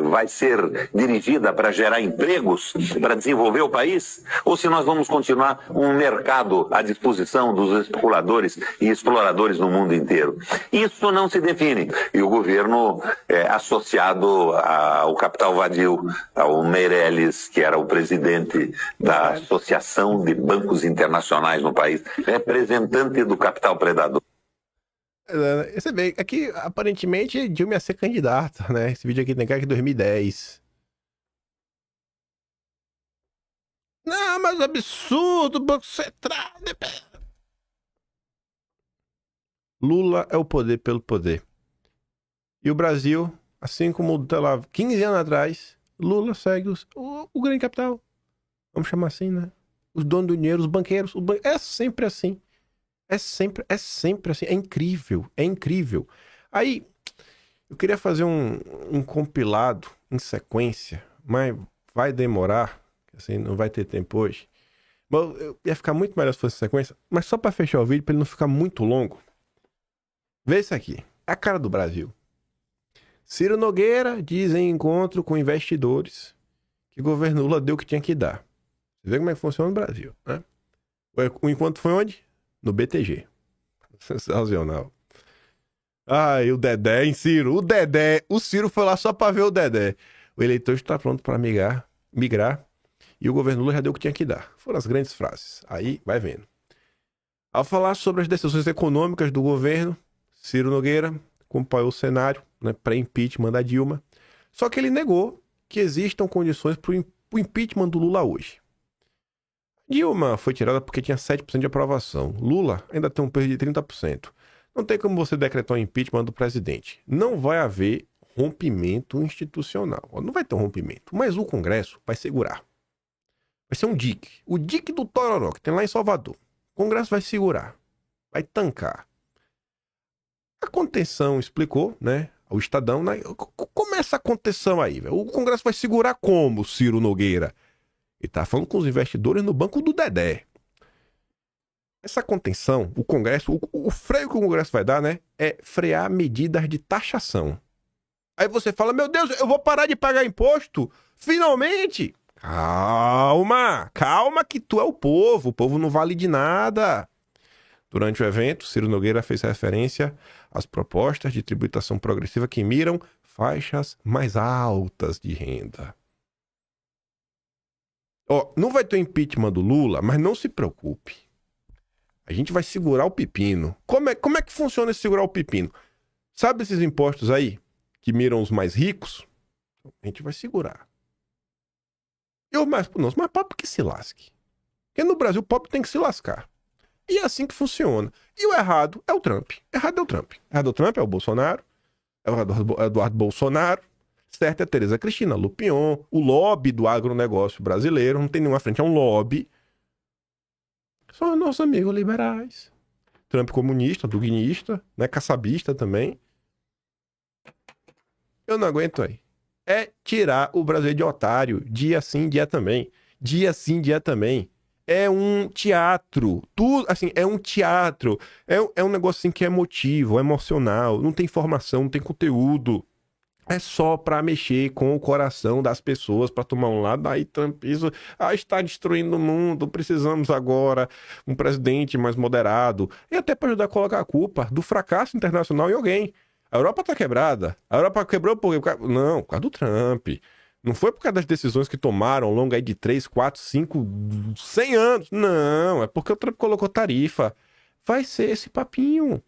vai ser dirigida para gerar empregos, para desenvolver o país, ou se nós vamos continuar um mercado à disposição dos especuladores e exploradores no mundo inteiro. Isso não se define. E o governo, associado ao capital vadio, ao Meirelles, que era o presidente da Associação de Bancos Internacionais no país, representante do capital predador. Você vê, aqui aparentemente Dilma ia ser candidata, né? Esse vídeo aqui tem cara que 2010. Não, mas absurdo, Banco Central. Lula é o poder pelo poder. E o Brasil, assim como, sei lá, 15 anos atrás, Lula segue o grande capital. Vamos chamar assim, né? Os donos do dinheiro, os banqueiros. É sempre assim. É sempre assim. É incrível. Aí, eu queria fazer um compilado em sequência, mas vai demorar, assim, não vai ter tempo hoje. Mas eu ia ficar muito melhor se fosse sequência, mas só para fechar o vídeo, para ele não ficar muito longo. Vê isso aqui. É a cara do Brasil. Ciro Nogueira diz em encontro com investidores que o governo Lula deu o que tinha que dar. Você vê como é que funciona no Brasil, né? O encontro foi onde? No BTG. Sensacional. Ai, o Dedé, hein, Ciro? O Ciro foi lá só pra ver o Dedé. O eleitor está pronto para migrar e o governo Lula já deu o que tinha que dar. Foram as grandes frases. Aí, vai vendo. Ao falar sobre as decisões econômicas do governo, Ciro Nogueira acompanhou o cenário, né, pré-impeachment da Dilma. Só que ele negou que existam condições para o impeachment do Lula hoje. Dilma foi tirada porque tinha 7% de aprovação. Lula ainda tem um peso de 30%. Não tem como você decretar um impeachment do presidente. Não vai haver rompimento institucional. Não vai ter um rompimento, mas o Congresso vai segurar. Vai ser um dique. O dique do Tororó, que tem lá em Salvador. O Congresso vai segurar. Vai tancar. A contenção explicou, né? O Estadão, né? Como é essa contenção aí, velho? O Congresso vai segurar como, Ciro Nogueira? Ele tá falando com os investidores no banco do Dedé. Essa contenção, o Congresso, o freio que o Congresso vai dar, né? É frear medidas de taxação. Aí você fala, meu Deus, eu vou parar de pagar imposto? Finalmente! Calma que tu é o povo não vale de nada. Durante o evento, Ciro Nogueira fez referência às propostas de tributação progressiva que miram faixas mais altas de renda. Ó, não vai ter impeachment do Lula, mas não se preocupe. A gente vai segurar o pepino. Como é que funciona esse segurar o pepino? Sabe esses impostos aí que miram os mais ricos? A gente vai segurar. E o mais pobre que se lasque. Porque no Brasil o pobre tem que se lascar. E é assim que funciona. E o errado é o Trump. Errado é o Trump. Errado é o Trump, é o Bolsonaro. É o Eduardo Bolsonaro. Certo é a Tereza Cristina, Lupion, o lobby do agronegócio brasileiro. Não tem nenhuma frente, é um lobby. São nossos amigos liberais. Trump comunista, duguinista, né? Kassabista também. Eu não aguento aí. É tirar o Brasil de otário. Dia sim, dia também. Dia sim, dia também. É um teatro. Tudo, assim, é um teatro. É um negócio assim que é emotivo, é emocional. Não tem informação, não tem conteúdo. É só pra mexer com o coração das pessoas, pra tomar um lado. Aí Trump isso, está destruindo o mundo, precisamos agora um presidente mais moderado. E até pra ajudar a colocar a culpa do fracasso internacional em alguém. A Europa tá quebrada. A Europa quebrou por quê? Não, por causa do Trump. Não foi por causa das decisões que tomaram ao longo aí de 3, 4, 5, 100 anos. Não, é porque o Trump colocou tarifa. Vai ser esse papinho.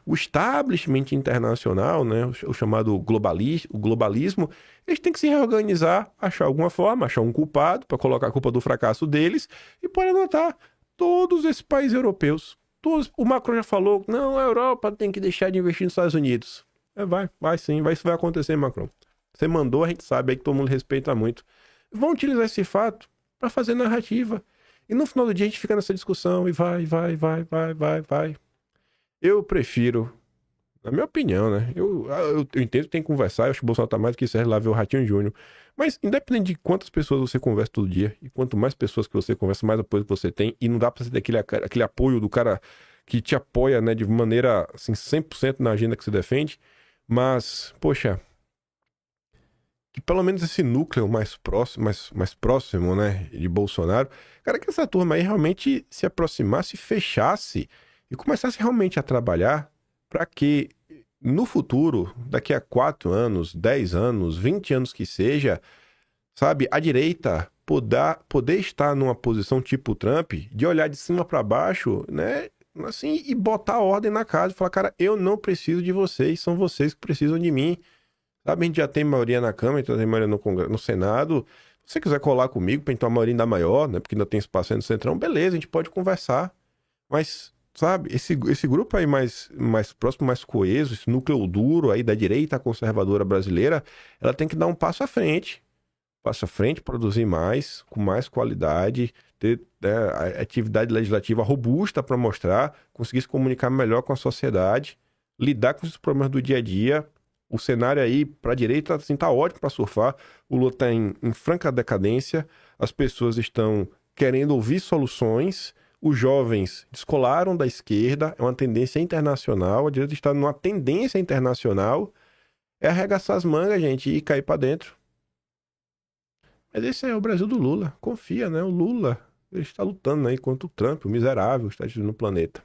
O establishment internacional, né, o chamado globalismo, eles têm que se reorganizar, achar alguma forma, achar um culpado para colocar a culpa do fracasso deles e pode anotar todos esses países europeus. Todos, o Macron já falou, não, a Europa tem que deixar de investir nos Estados Unidos. Vai sim, isso vai acontecer, Macron. Você mandou, a gente sabe aí que todo mundo respeita muito. Vão utilizar esse fato para fazer narrativa. E no final do dia a gente fica nessa discussão e vai. Eu prefiro, na minha opinião, né? Eu entendo que tem que conversar, eu acho que o Bolsonaro tá mais do que certo lá ver o Ratinho Júnior. Mas independente de quantas pessoas você conversa todo dia, e quanto mais pessoas que você conversa, mais apoio que você tem, e não dá pra você ter aquele apoio do cara que te apoia, né, de maneira, assim, 100% na agenda que você defende, mas, poxa, que pelo menos esse núcleo mais próximo, né, de Bolsonaro, cara, que essa turma aí realmente se aproximasse, fechasse, e começasse realmente a trabalhar para que no futuro, daqui a 4 anos, 10 anos, 20 anos que seja, sabe, a direita poder estar numa posição tipo Trump, de olhar de cima para baixo, né, assim, e botar ordem na casa e falar, cara, eu não preciso de vocês, são vocês que precisam de mim. Sabe, a gente já tem maioria na Câmara, já tem maioria no Senado. Se você quiser colar comigo para então a maioria ainda maior, né, porque ainda tem espaço aí no Centrão, beleza, a gente pode conversar. Mas, sabe, esse grupo aí mais próximo, mais coeso, esse núcleo duro aí da direita conservadora brasileira, ela tem que dar um passo à frente. Passo à frente, produzir mais, com mais qualidade, ter atividade legislativa robusta para mostrar, conseguir se comunicar melhor com a sociedade, lidar com os problemas do dia a dia. O cenário aí para a direita assim, tá ótimo para surfar. O Lula está em franca decadência, as pessoas estão querendo ouvir soluções. Os jovens descolaram da esquerda, é uma tendência internacional, a direita está numa tendência internacional, é arregaçar as mangas, gente, e cair para dentro. Mas esse é o Brasil do Lula, confia, né? O Lula, ele está lutando aí contra o Trump, o miserável, está destruindo o planeta.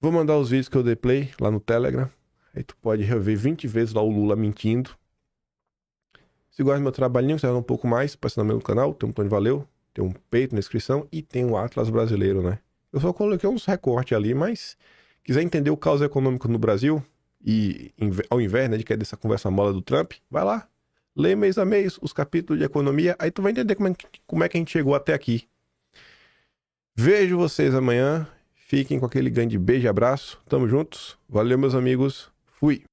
Vou mandar os vídeos que eu dei play lá no Telegram, aí tu pode rever 20 vezes lá o Lula mentindo. Se gosta do meu trabalhinho, se gosta um pouco mais, passa no meu canal, tem um botão de valeu. Tem um peito na descrição e tem o Atlas brasileiro, né? Eu só coloquei uns recortes ali, mas quiser entender o caos econômico no Brasil e ao invés, né, de querer essa conversa mola do Trump, vai lá, lê mês a mês os capítulos de economia, aí tu vai entender como é que a gente chegou até aqui. Vejo vocês amanhã, fiquem com aquele grande beijo e abraço, tamo juntos, valeu meus amigos, fui!